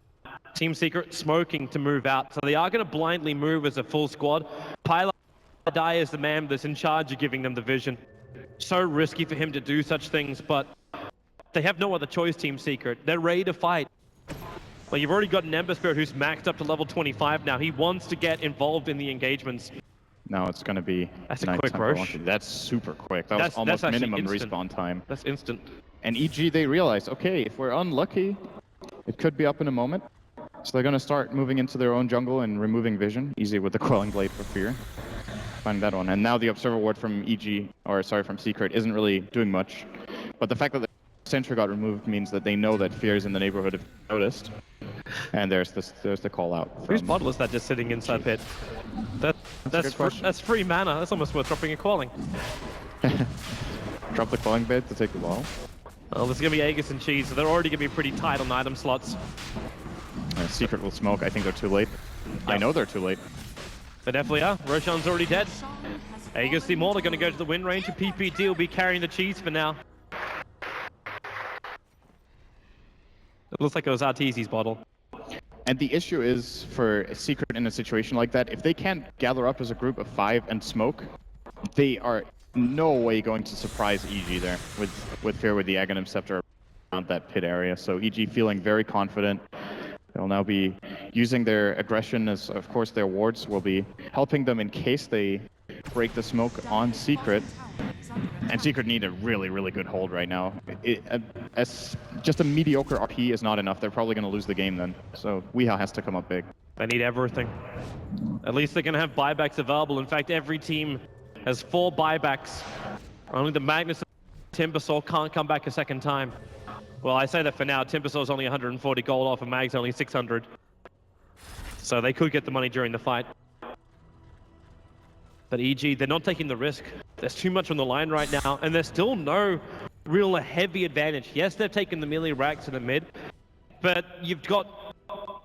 Team Secret smoking to move out, so they are going to blindly move as a full squad. Pylai Die is the man that's in charge of giving them the vision. so risky for him to do such things, but they have no other choice, Team Secret. They're ready to fight. Well, you've already got an Ember Spirit who's maxed up to level 25 now. He wants to get involved in the engagements. Now it's going to be... That's a quick rush. That's super quick. That was almost minimum respawn time. That's instant. And EG, they realize, okay, if we're unlucky, it could be up in a moment. So they're going to start moving into their own jungle and removing vision. Easy with the Quelling Blade for Fear. Find that one. And now the Observer Ward from EG, or sorry, from Secret, isn't really doing much. But the fact that the Sentry got removed means that they know that Fear is in the neighborhood if noticed. And there's the call out. Whose model is that just sitting inside pit? That's free mana. That's almost worth dropping a Quelling. Drop the Quelling Blade to take the ball. Well, this is going to be Aegis and Cheese, so they're already going to be pretty tight on item slots. Secret will smoke. I think they're too late. Yep. I know they're too late. They definitely are. Roshan's already dead. Aegis Immortal going to go to the win range. PPD will be carrying the Cheese for now. It looks like it was Arteezy's bottle. And the issue is for Secret in a situation like that, if they can't gather up as a group of 5 and smoke, they are no way going to surprise EG there with Fear with the Aghanim Scepter around that pit area. So EG feeling very confident. They'll now be using their aggression as, of course, their wards will be helping them in case they break the smoke on Secret. And Secret need a really, really good hold right now. As just a mediocre RP is not enough. They're probably going to lose the game then. So Weeha has to come up big. They need everything. At least they're going to have buybacks available. In fact, every team has 4 buybacks. Only the Magnus and Timbersaw can't come back a second time. Well, I say that for now. Timbersaw's only 140 gold off and Mag's only 600. So they could get the money during the fight. But EG, they're not taking the risk. There's too much on the line right now, and there's still no real heavy advantage. Yes, they've taken the melee racks in the mid, but you've got,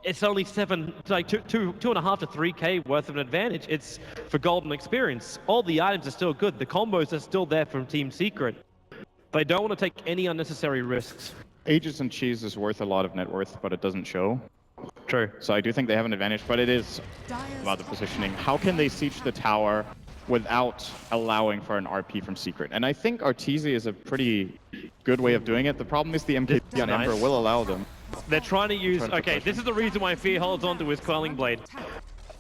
it's only 2.5 to 3k worth of an advantage. It's for golden experience. All the items are still good. The combos are still there from Team Secret. They don't want to take any unnecessary risks. Aegis and Cheese is worth a lot of net worth, but it doesn't show. True. So I do think they have an advantage, but it is about the positioning. How can they siege the tower without allowing for an RP from Secret? And I think Arteezy is a pretty good way of doing it. The problem is the MKP on Emperor will allow them. They're trying to use... Okay, this is the reason why Fear holds onto his Quelling Blade.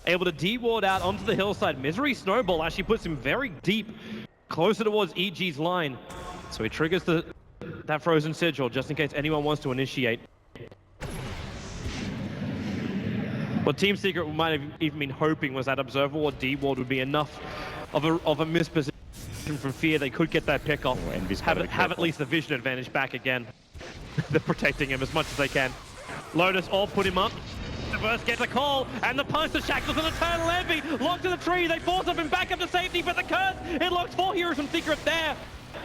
Able to de-ward out onto the hillside. Misery Snowball actually puts him very deep, closer towards EG's line. So he triggers that Frozen Sigil just in case anyone wants to initiate. What Team Secret might have even been hoping was that Observer or D-Ward would be enough of a misposition from Fear. They could get that pick off. Have at least the vision advantage back again. They're protecting him as much as they can. Lotus all put him up. Reverse gets a call, and the punch to Shackles and Eternal Envy. Locked to the tree, they force him back up to safety, but the curse, it locks 4 heroes from Secret there.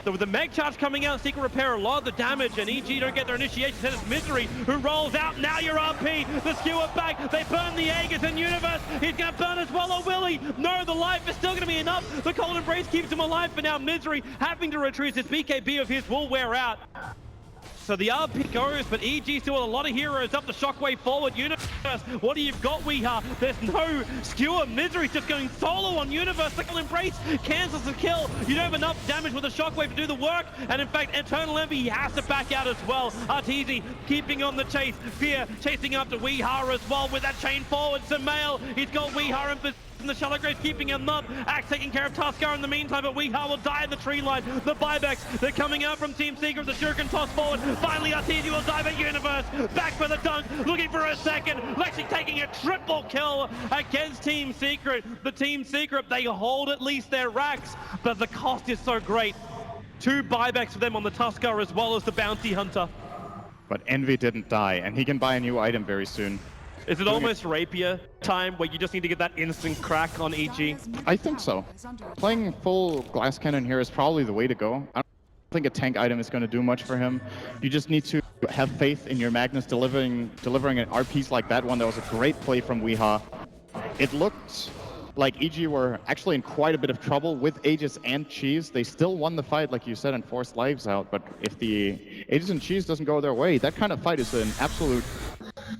So with the Meg Charge coming out, Secret repair a lot of the damage, and EG don't get their initiation. Then it's Misery who rolls out. Now you're RP. The skewer back. They burn the Aegis and Universe. He's going to burn as well, or will he? No, the life is still going to be enough. The Cold Embrace keeps him alive, but now Misery having to retreat. This BKB of his will wear out. So the RP goes, but EG still with a lot of heroes up the Shockwave forward. Universe, what do you got, Weeha? There's no skewer. Misery's just going solo on Universe. The Cold Embrace cancels the kill. You don't have enough damage with the Shockwave to do the work. And in fact, Eternal Envy, he has to back out as well. Arteezy keeping on the chase. Fear chasing after Weeha as well with that chain forward. Samael, he's got Weeha in position. And the Shallow Grave's keeping him up. Axe taking care of Tuskar in the meantime, but Weeha will die in the tree line. The buybacks, they're coming out from Team Secret. The Jurgen toss forward. Finally, Arteezy will dive at Universe. Back for the dunk, looking for a second. Lexi taking a triple kill against Team Secret. The Team Secret, they hold at least their racks, but the cost is so great. 2 buybacks for them on the Tuskar as well as the Bounty Hunter. But Envy didn't die, and he can buy a new item very soon. Is it almost Rapier time where you just need to get that instant crack on EG? I think so. Playing full Glass Cannon here is probably the way to go. I don't think a tank item is going to do much for him. You just need to have faith in your Magnus delivering an RPs like that one. That was a great play from Weeha. It looked like EG were actually in quite a bit of trouble with Aegis and Cheese. They still won the fight, like you said, and forced lives out. But if the Aegis and Cheese doesn't go their way, that kind of fight is an absolute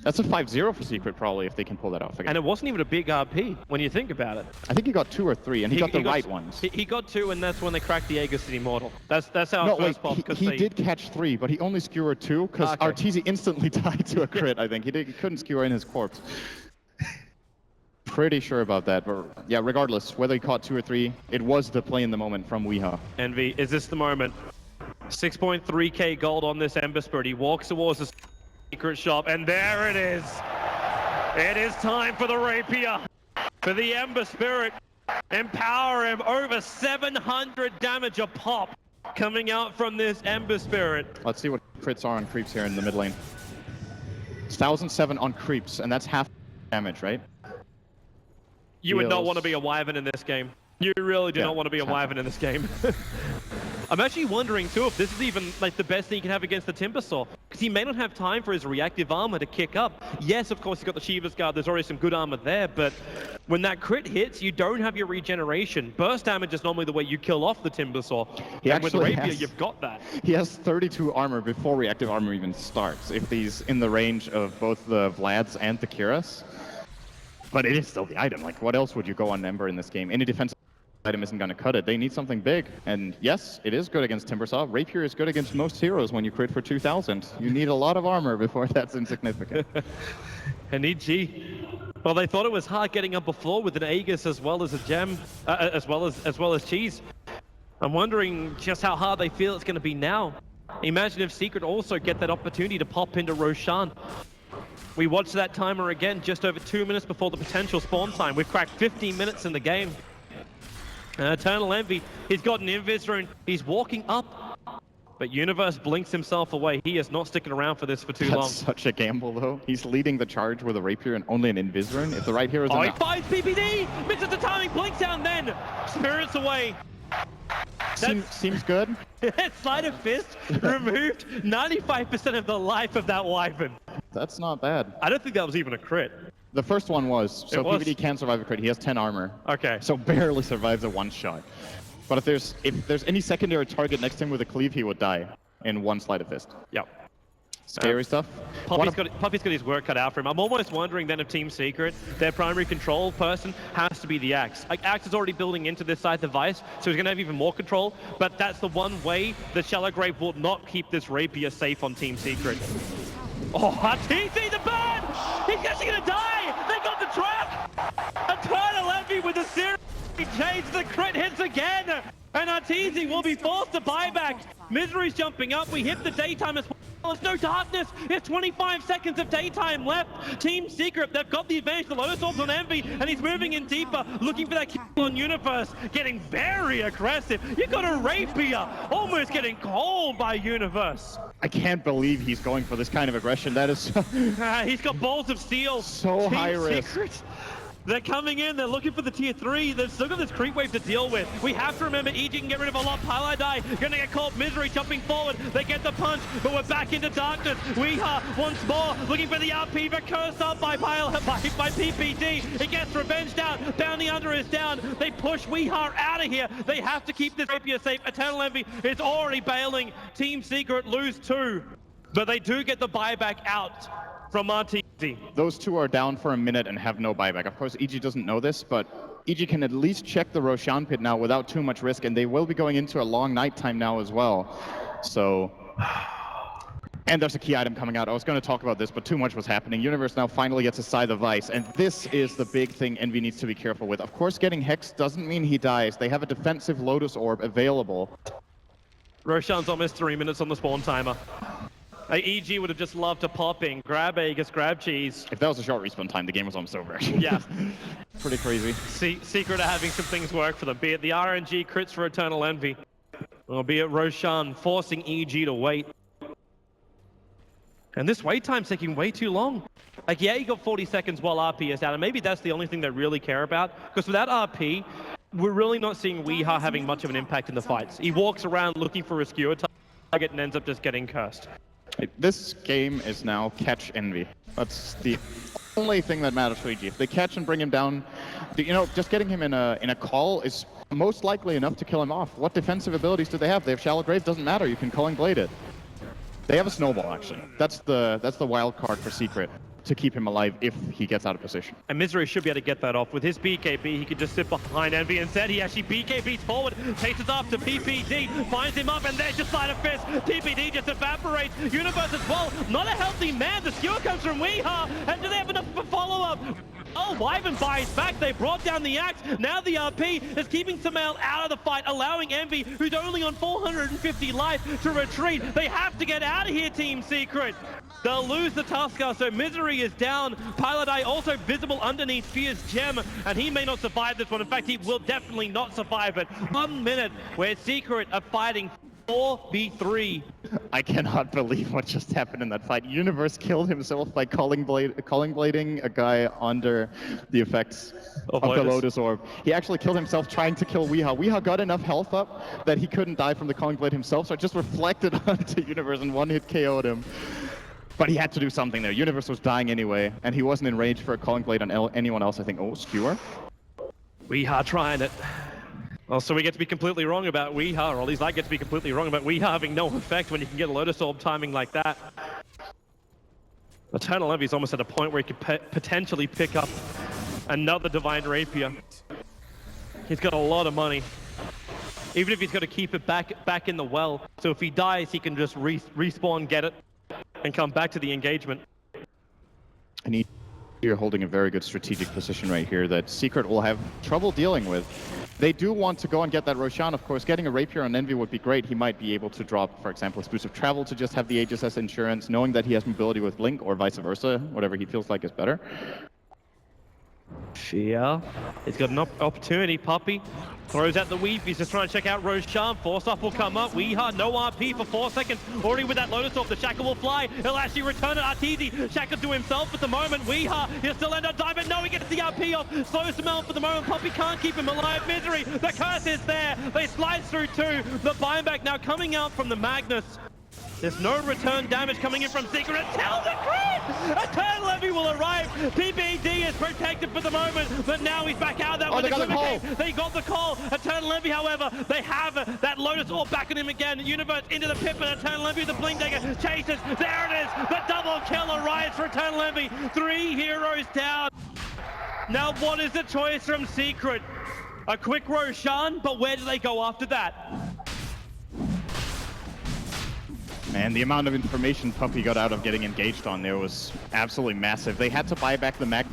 That's a 5-0 for Secret, probably, if they can pull that off again. And it wasn't even a big RP when you think about it. I think he got 2 or 3, and he got the right ones. He got 2, and that's when they cracked the Aegis to Immortal. That's how first pop. He did catch 3, but he only skewered 2 because Arteezy instantly died to a crit. I think he couldn't skewer in his corpse. Pretty sure about that, but yeah, regardless, whether he caught 2 or 3, it was the play in the moment from Weeha. Envy, is this the moment? 6.3k gold on this Ember Spirit. He walks towards the secret shop, and there it is. It is time for the Rapier, for the Ember Spirit. Empower him, over 700 damage a pop coming out from this Ember Spirit. Let's see what crits are on creeps here in the mid lane. It's 1,007 on creeps, and that's half damage, right? You would not want to be a Wyvern in this game. You really do not want to be a Wyvern in this game. I'm actually wondering too if this is even like the best thing he can have against the Timbersaw, because he may not have time for his reactive armor to kick up. Yes, of course, he's got the Shiva's Guard, there's already some good armor there, but when that crit hits, you don't have your regeneration. Burst damage is normally the way you kill off the Timbersaw. And with the Rapier, you've got that. He has 32 armor before reactive armor even starts, if he's in the range of both the Vlads and the Kiras. But it is still the item. Like, what else would you go on Ember in this game? Any defensive item isn't going to cut it. They need something big. And yes, it is good against Timbersaw. Rapier is good against most heroes when you crit for 2,000. You need a lot of armor before that's insignificant. And EG, well, they thought it was hard getting up before with an Aegis as well as a gem, as well as Cheese. I'm wondering just how hard they feel it's going to be now. Imagine if Secret also get that opportunity to pop into Roshan. We watched that timer again just over 2 minutes before the potential spawn time. We've cracked 15 minutes in the game. Eternal Envy, he's got an Invis rune. He's walking up, but Universe blinks himself away. He is not sticking around for this for too long. That's such a gamble, though. He's leading the charge with a Rapier and only an Invis rune. If the right hero's he finds PPD! Misses the timing, blinks down then! Spirits away. Seems good. Sleight of Fist removed 95% of the life of that Wyvern. That's not bad. I don't think that was even a crit. The first one was. So PPD can survive a crit. He has 10 armor. Okay. So barely survives a one-shot. But if there's any secondary target next to him with a cleave, he would die in one Sleight of Fist. Yep. Scary stuff. Puppey's got his work cut out for him. I'm almost wondering then if Team Secret, their primary control person has to be the Axe. Like, Axe is already building into this side device, so he's going to have even more control, but that's the one way that Shallow Grave will not keep this Rapier safe on Team Secret. Oh, Arteezy the burn! He's actually going to die! They got the trap! Eternal Envy with the series change, the crit hits again! And Arteezy will be forced to buy back. Misery's jumping up. We hit the daytime as well. There's no darkness. There's 25 seconds of daytime left. Team Secret, they've got the advantage. The Lotus Orb's on Envy, and he's moving in deeper, looking for that kill on Universe. Getting very aggressive. You got a Rapier, almost getting cold by Universe. I can't believe he's going for this kind of aggression. That is so... He's got balls of steel. So high risk. Secret. They're coming in, they're looking for the tier 3. They've still got this creep wave to deal with. We have to remember EG can get rid of a lot. Pile die, gonna get caught. Misery jumping forward. They get the punch, but we're back into darkness. Weeha once more looking for the RP, but cursed up by PPD. It gets revenged out. Bounty Hunter is down. They push Weeha out of here. They have to keep this Rapier safe. Eternal Envy is already bailing. Team Secret lose 2, but they do get the buyback out from Arteezy. Those two are down for a minute and have no buyback. Of course, EG doesn't know this, but EG can at least check the Roshan pit now without too much risk, and they will be going into a long nighttime now as well. So, and there's a key item coming out. I was going to talk about this, but too much was happening. Universe now finally gets a Scythe of Ice, and this is the big thing Envy needs to be careful with. Of course, getting Hex doesn't mean he dies. They have a defensive Lotus Orb available. Roshan's almost 3 minutes on the spawn timer. EG would have just loved to pop in, grab Aegis, grab Cheese. If that was a short respawn time, the game was almost over, actually. Yeah. Pretty crazy. Secret are having some things work for them, be it the RNG crits for Eternal Envy, or be it Roshan forcing EG to wait. And this wait time's taking way too long. Like, yeah, you got 40 seconds while RP is down, and maybe that's the only thing they really care about, because without RP, we're really not seeing Weeha having much of an impact in the fights. He walks around looking for a skewer target and ends up just getting cursed. This game is now catch Envy. That's the only thing that matters for EG. If they catch and bring him down, you know, just getting him in a call is most likely enough to kill him off. What defensive abilities do they have? They have Shallow Grave, doesn't matter. You can Culling Blade it. They have a Snowball, actually. That's the wild card for Secret. to keep him alive if he gets out of position. And Misery should be able to get that off. With his BKB, he could just sit behind Envy. Instead, he actually BKBs forward, chases after PPD, finds him up, and there's just Sleight of Fist. PPD just evaporates. Universe as well. Not a healthy man. The skewer comes from Weeha. And do they have enough for follow-up? Oh, Wyvern buys back. They brought down the axe. Now the RP is keeping Clement out of the fight, allowing Envy, who's only on 450 life, to retreat. They have to get out of here, Team Secret. They'll lose the Tusker, so Misery is down. Pilot Eye also visible underneath Fear's gem, and he may not survive this one. In fact, he will definitely not survive it. 1 minute where Secret are fighting 4v3. I cannot believe what just happened in that fight. Universe killed himself by calling blading a guy under the effects of the Lotus Orb. He actually killed himself trying to kill Weeha. Weeha got enough health up that he couldn't die from the calling blade himself, so it just reflected onto Universe and one hit KO'd him. But he had to do something there. Universe was dying anyway, and he wasn't in range for a calling blade on anyone else, I think. Oh, skewer. Weeha trying it. Well, so we get to be completely wrong about Weeha, or at least I get to be completely wrong about Weeha having no effect when you can get a Lotus Orb timing like that. Eternal Envy's almost at a point where he could potentially pick up another Divine Rapier. He's got a lot of money. Even if he's got to keep it back in the well. So if he dies, he can just respawn, get it, and come back to the engagement. And you're holding a very good strategic position right here that Secret will have trouble dealing with. They do want to go and get that Roshan, of course. Getting a Rapier on Envy would be great. He might be able to drop, for example, Exclusive Travel to just have the Aegis as insurance, knowing that he has mobility with Blink, or vice versa, whatever he feels like is better. Fear. He's got an opportunity. Puppey throws out the weave. He's just trying to check out Roshan. Force off will come up. Weeha, no RP for 4 seconds. Already with that Lotus Orb, the Shackle will fly. He'll actually return it. Arteezy, Shackle to himself at the moment. Weeha, he'll still end up diving. No, he gets the RP off. Slows him out for the moment. Puppey can't keep him alive. Misery, the curse is there. They slide through too. The buyback now coming out from the Magnus. There's no return damage coming in from Secret until the crit! Eternal Envy will arrive. PPD is protected for the moment, but now he's back out there with the call. They got the call. Eternal Envy, however, they have that Lotus Orb back on him again. Universe into the pit, but Eternal Envy, the Blink Dagger chases. There it is. The double kill arrives for Eternal Envy. 3 heroes down. Now what is the choice from Secret? A quick Roshan, but where do they go after that? Man, the amount of information Puppey got out of getting engaged on there was absolutely massive. They had to buy back the Mag,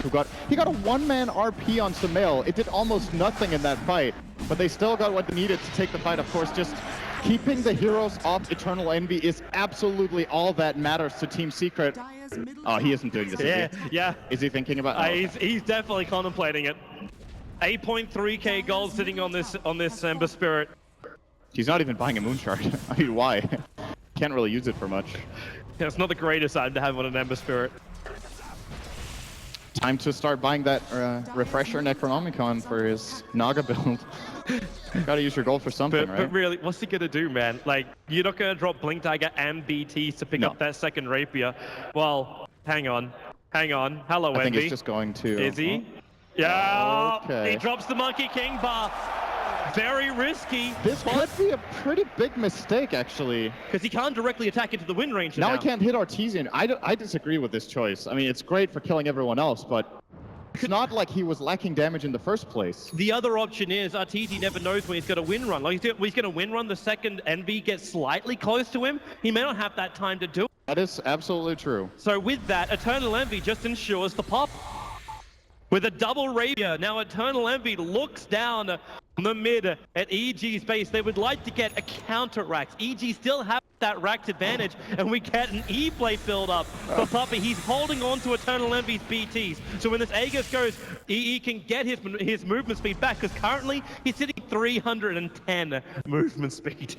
he got a one-man RP on Sumail. It did almost nothing in that fight, but they still got what they needed to take the fight. Of course, just keeping the heroes off Eternal Envy is absolutely all that matters to Team Secret. Oh, he isn't doing this, is he? Yeah. Is he thinking about it? He's definitely contemplating it. 8.3k gold sitting on this Ember Spirit. He's not even buying a Moon Shard. I mean, why? Can't really use it for much. Yeah, it's not the greatest item to have on an Ember Spirit. Time to start buying that Refresher Necronomicon for his Naga build. Gotta use your gold for something, right? But really, what's he gonna do, man? Like, you're not gonna drop Blink Dagger and BTs to pick up that second Rapier. Well, hang on. Hello, Envy. I think he's just going to... Is he? Yeah! Okay. He drops the Monkey King bar. Very risky. This could be a pretty big mistake, actually. Because he can't directly attack into the wind range now. Now he can't hit Artesian. I disagree with this choice. I mean, it's great for killing everyone else, but it's not like he was lacking damage in the first place. The other option is Arteezy never knows when he's got a win run. Like, he's going to win run the second Envy gets slightly close to him. He may not have that time to do it. That is absolutely true. So with that, Eternal Envy just ensures the pop. With a double Rapier, now Eternal Envy looks down on the mid at EG's base. They would like to get a counter Rax. EG still have that Rax advantage, and we get an E-Blade build up for Puppey. He's holding on to Eternal Envy's BTs. So when this Aegis goes, EE can get his movement speed back, because currently he's sitting 310 movement speed.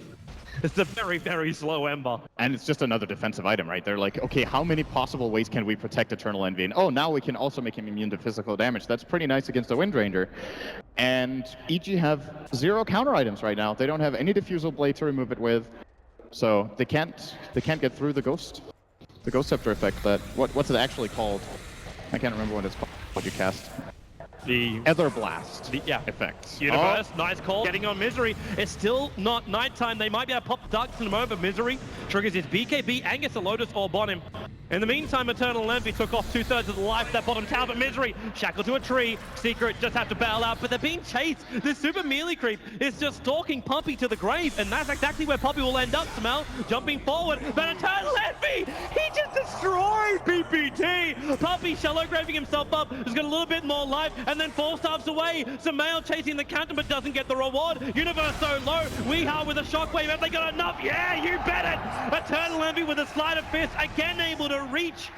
It's a very, very slow Ember. And it's just another defensive item, right? They're like, okay, how many possible ways can we protect Eternal Envy? And oh, now we can also make him immune to physical damage. That's pretty nice against the Wind Ranger. And EG have 0 counter items right now. They don't have any Diffusal Blade to remove it with. So they can't get through the Ghost Scepter effect. What's it actually called? I can't remember what it's called. What you cast. The Ether Blast yeah. effects. Universe, nice call. Getting on Misery. It's still not nighttime. They might be able to pop the Ducks in a moment, but Misery triggers his BKB and gets a Lotus Orb on him. In the meantime, Eternal Envy took off 2/3 of the life of that bottom tower, but Misery shackled to a tree. Secret just have to bail out, but they're being chased. This super melee creep is just stalking Puppey to the grave, and that's exactly where Puppey will end up. Smell jumping forward, but Eternal Envy, he just destroyed PPT. Puppey shallow graving himself up, has got a little bit more life, and then 4 stars away. Sumail chasing the counter, but doesn't get the reward. Universe so low. Weehaw with a shockwave. Have they got enough? Yeah, you bet it. Eternal Envy with a sleight of fist, again able to reach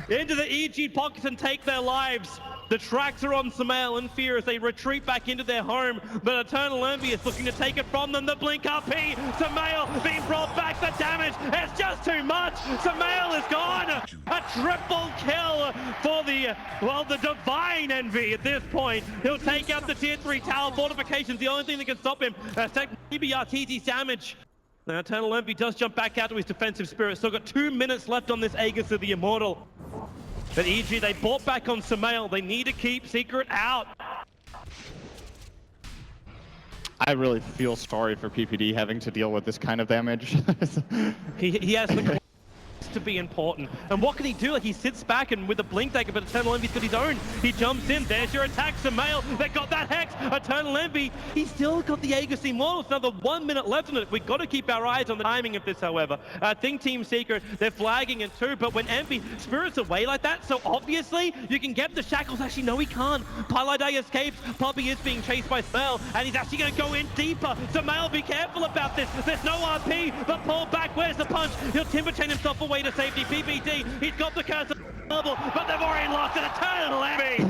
into the EG pockets and take their lives. The tracks are on Sumail and Fear as they retreat back into their home, but Eternal Envy is looking to take it from them. The blink RP, Sumail being brought back. The damage is just too much. Sumail is gone. A triple kill for the Divine Envy at this point. He'll take out the tier 3 tower fortifications, the only thing that can stop him. Maybe RTT's damage. Now Eternal Envy does jump back out to his defensive spirit. Still got 2 minutes left on this Aegis of the Immortal. But EG, they bought back on Sumail. They need to keep Secret out. I really feel sorry for PPD having to deal with this kind of damage. He has the to be important. And what can he do? Like, he sits back and with a blink dagger, but Eternal Envy's got his own. He jumps in. There's your attack, Sumail. They got that Hex. Eternal Envy, he's still got the Aegis Immortal. It's another 1 minute left on it. We've got to keep our eyes on the timing of this, however. I think Team Secret, they're flagging in 2, but when Envy spirits away like that, so obviously you can get the shackles. Actually, no, he can't. Paladai escapes. Puppey is being chased by Sumail, and he's actually going to go in deeper. Sumail, be careful about this. There's no RP, but pull back. Where's the punch? He'll timber chain himself away to safety. PPD, he's got the curse of available, but they've already lost an Eternal Envy.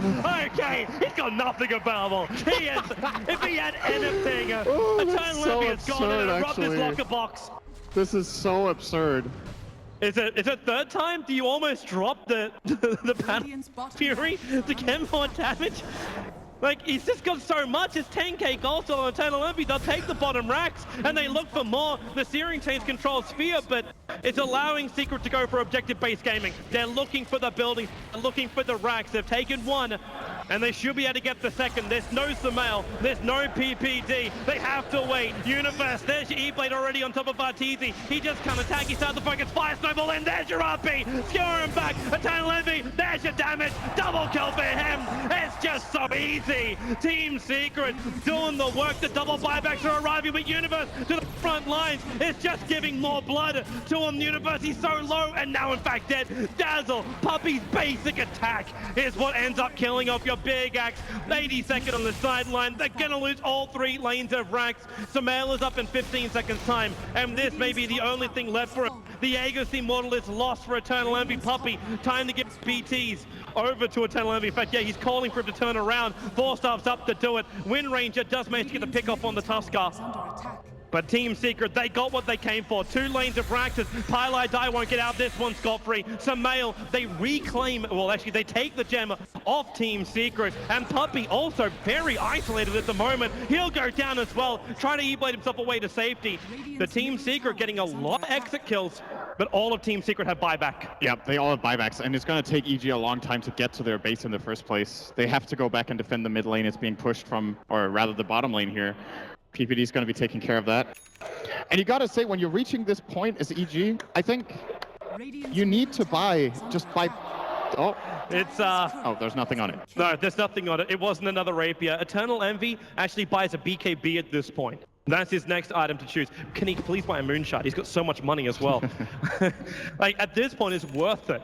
Okay, he's got nothing available. He is, if he had anything, Eternal Envy has gone in and robbed his locker box. This is so absurd. Is it third time? Do you almost drop the Fury to get more damage? Like, he's just got so much. It's 10k gold still on Eternal Envy. They'll take the bottom racks, and they look for more. The Searing Chains control Sphere, but it's allowing Secret to go for objective-based gaming. They're looking for the buildings, they're looking for the racks. They've taken 1, and they should be able to get the 2nd. There's no Sumail, there's no PPD. They have to wait. Universe, there's your E-Blade already on top of Arteezy. He just can't attack, he starts to focus. Fire Snowball in, there's your RP. Skewer him back. Eternal Envy, there's your damage. Double kill for him. It's just so easy. Team Secret doing the work. The double buybacks are arriving, but Universe to the front lines is just giving more blood to him. Universe, he's so low and now in fact dead. Dazzle, Puppey's basic attack is what ends up killing off your big axe. 82nd on the sideline. They're gonna lose all 3 lanes of racks. Sumail is up in 15 seconds time, and this may be the only thing left for him. The Aegis Immortal is lost for Eternal Envy. Puppey, time to get BTs over to Eternal Envy. In fact, yeah, he's calling for him to turn around. 4 stars up to do it. Wind Ranger does manage to get the pick off on the Tusker. But Team Secret, they got what they came for. 2 lanes of practice. Paladai won't get out this one scot-free. Sumail, they reclaim, well actually they take the gem off Team Secret. And Puppey also very isolated at the moment. He'll go down as well. Trying to E-Blade himself away to safety. The Team Secret getting a lot of exit kills, but all of Team Secret have buyback. Yep, they all have buybacks, and it's going to take EG a long time to get to their base in the first place. They have to go back and defend the mid lane. It's being pushed from, or rather the bottom lane here. PPD is going to be taking care of that. And you got to say, when you're reaching this point as EG, I think you need to buy, just buy... Oh, it's oh, there's nothing on it. No, there's nothing on it. It wasn't another rapier. Eternal Envy actually buys a BKB at this point. That's his next item to choose. Can he please buy a Moonshot? He's got so much money as well. Like, at this point, it's worth it.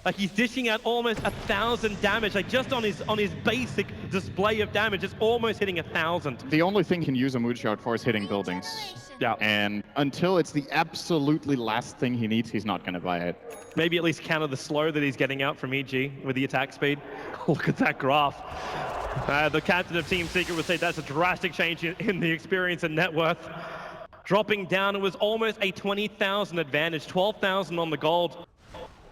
Like, he's dishing out almost 1,000 damage. Like, just on his basic display of damage, it's almost hitting 1,000. The only thing he can use a Moonshot for is hitting buildings. Yeah. And until it's the absolutely last thing he needs, he's not going to buy it. Maybe at least counter the slow that he's getting out from EG with the attack speed. Look at that graph. The captain of Team Secret would say that's a drastic change in the experience and net worth. Dropping down, it was almost a 20,000 advantage, 12,000 on the gold.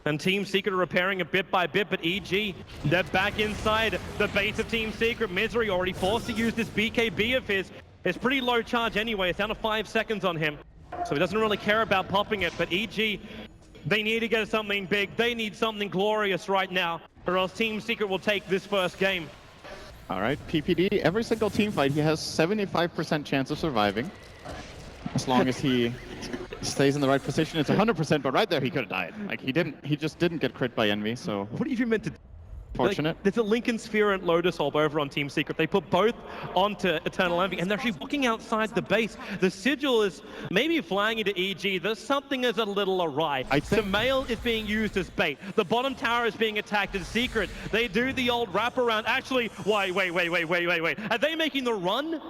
And Team Secret are repairing it bit by bit, but EG, they're back inside the base of Team Secret. Misery already forced to use this BKB of his. It's pretty low charge anyway. It's down to 5 seconds on him. So he doesn't really care about popping it, but EG, they need to get something big. They need something glorious right now, or else Team Secret will take this first game. All right, PPD, every single team fight, he has 75% chance of surviving. As long as he stays in the right position. It's 100%, but right there he could have died. Like he just didn't get crit by Envy, so What are you even meant to do? fortunate. Like, there's a Lincoln Sphere and Lotus Orb over on Team Secret. They put both onto Eternal Envy, and they're actually walking outside the base. The Sigil is maybe flying into EG. There's something is a little awry. Sumail is being used as bait. The bottom tower is being attacked in Secret. They do the old wraparound. Actually, wait. Are they making the run?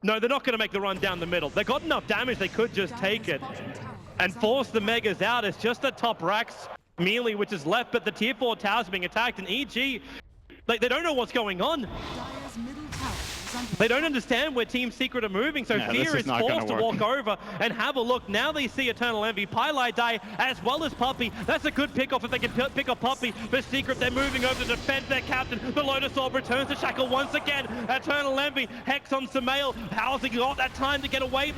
No, they're not going to make the run down the middle. They got enough damage, they could just take it and force the Megas out. It's just the top racks melee which is left, but the tier 4 towers are being attacked, and EG, like, they don't know what's going on. Dire's middle tower is under They don't understand where Team Secret are moving, so Yeah, Fear this is is not gonna forced to work. walk over and have a look. Now they see Eternal Envy, Pylai die, as well as Puppey. That's a good pick-off if they can pick up Puppey. For Secret, they're moving over to defend their captain. The Lotus Orb returns to Shackle once again. Eternal Envy, Hex on Sumail. How's he got that time to get away?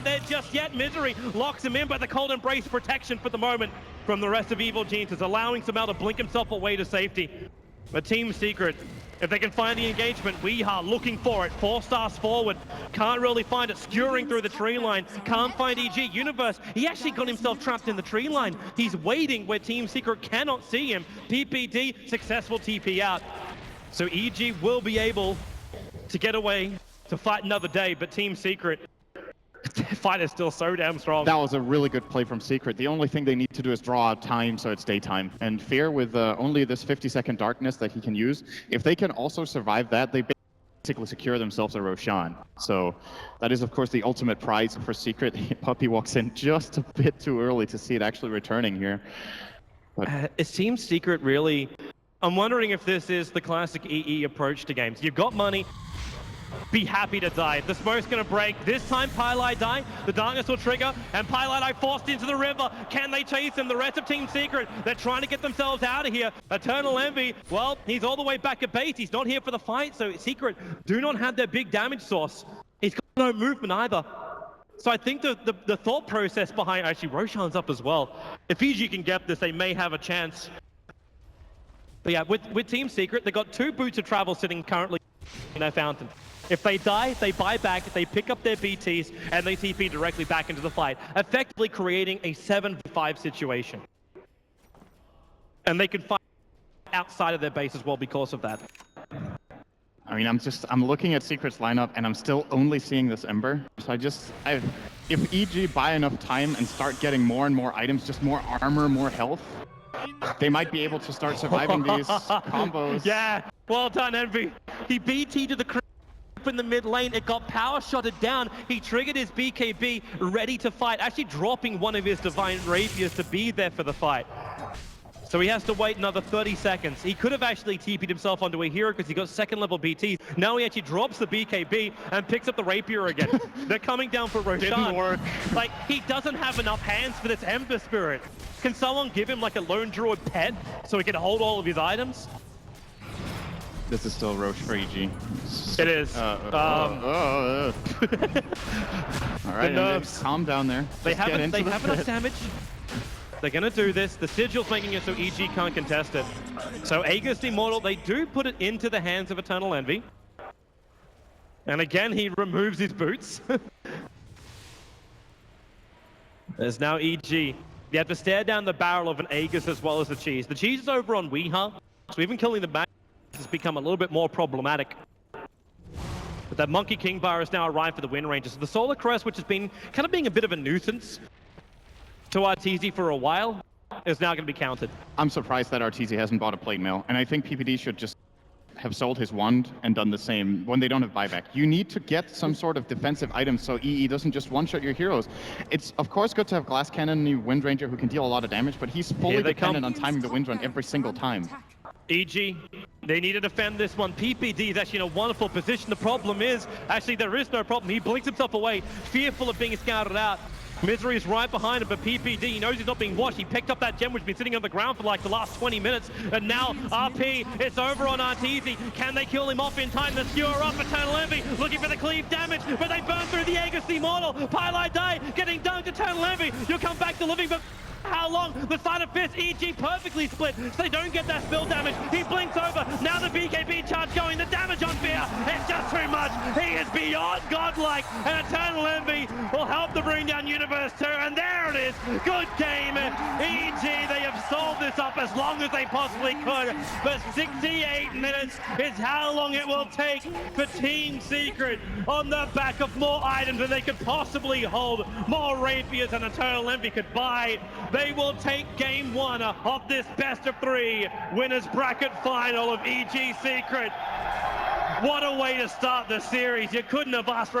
There just yet. Misery locks him in, but the Cold Embrace protection for the moment from the rest of Evil Geniuses, allowing Sumail to blink himself away to safety. But Team Secret, if they can find the engagement, we are looking for it. 4 stars forward. Can't really find it. Skewering through the tree line. Can't find EG. Universe, he actually got himself trapped in the tree line. He's waiting where Team Secret cannot see him. PPD, successful TP out. So EG will be able to get away to fight another day, but Team Secret, fight is still so damn strong. That was a really good play from Secret. The only thing they need to do is draw out time so it's daytime. And Fear, with only this 50-second darkness that he can use, if they can also survive that, they basically secure themselves a Roshan. So that is, of course, the ultimate prize for Secret. Puppey walks in just a bit too early to see it actually returning here. But It seems Secret really... I'm wondering if this is the classic EE approach to games. You've got money, be happy to die. The smoke's gonna break. This time Pylai die, the darkness will trigger, and Pylai die forced into the river. Can they chase him? The rest of Team Secret, they're trying to get themselves out of here. Eternal Envy, well, he's all the way back at base. He's not here for the fight, so Secret do not have their big damage source. He's got no movement either. So I think the thought process behind, actually Roshan's up as well. If EG can get this, they may have a chance. But yeah, with Team Secret, they've got 2 boots of travel sitting currently in their fountain. If they die, they buy back, they pick up their BTs, and they TP directly back into the fight, effectively creating a 7-5 situation. And they can fight outside of their base as well because of that. I mean, I'm looking at Secret's lineup, and I'm still only seeing this Ember. So if EG buy enough time and start getting more and more items, just more armor, more health, they might be able to start surviving these combos. Yeah, well done, Envy. He BT to the creep in the mid lane. It got power shotted down. He triggered his BKB, ready to fight, actually dropping one of his Divine Rapiers to be there for the fight. So he has to wait another 30 seconds. He could have actually TP'd himself onto a hero because he got 2nd level BTs. Now he actually drops the BKB and picks up the Rapier again. They're coming down for Roshan. Didn't work. Like, he doesn't have enough hands for this Ember Spirit. Can someone give him like a lone druid pet so he can hold all of his items? This is still Roche for EG. It is. All right, nerves. calm down there. They Just get have into the enough pit. damage. They're gonna do this. The Sigil's making it so EG can't contest it. So Aegis Immortal, they do put it into the hands of Eternal Envy. And again, he removes his boots. There's now EG. You have to stare down the barrel of an Aegis as well as the Cheese. The Cheese is over on Weeha, so even killing the Mag has become a little bit more problematic. But that Monkey King Bar has now arrived for the Wind Rangers. The Solar Crest, which has been kind of being a bit of a nuisance to RTZ for a while, is now going to be counted. I'm surprised that RTZ hasn't bought a plate mail, and I think PPD should just have sold his wand and done the same when they don't have buyback. You need to get some sort of defensive item so EE doesn't just one-shot your heroes. It's of course good to have Glass Cannon and Wind Ranger who can deal a lot of damage, but he's fully dependent on timing the Wind Run every single time. EG, they need to defend this one. PPD is actually in a wonderful position. The problem is, actually there is no problem. He blinks himself away, fearful of being scouted out. Misery is right behind him, but PPD, he knows he's not being watched. He picked up that gem which has been sitting on the ground for like the last 20 minutes, and now RP, it's over on RTZ. Can they kill him off in time? The Skewer up, Eternal Envy, looking for the cleave damage, but they burn through the Aegis Immortal. Pylai die, getting dunked, Eternal Envy. You'll come back to living, but how long? The side of Fist, EG perfectly split, so they don't get that spill damage. He blinks over, now the BKB charge going, the damage on Fear, it's just too much. He is beyond godlike, and Eternal Envy will help to bring down Universe. versus 2, and there it is. Good game. EG, they have solved this up as long as they possibly could, but 68 minutes is how long it will take for Team Secret on the back of more items than they could possibly hold, more rapiers than Eternal Envy could buy. They will take game 1 of this best of 3 winners bracket final of EG Secret. What a way to start the series. You couldn't have asked for a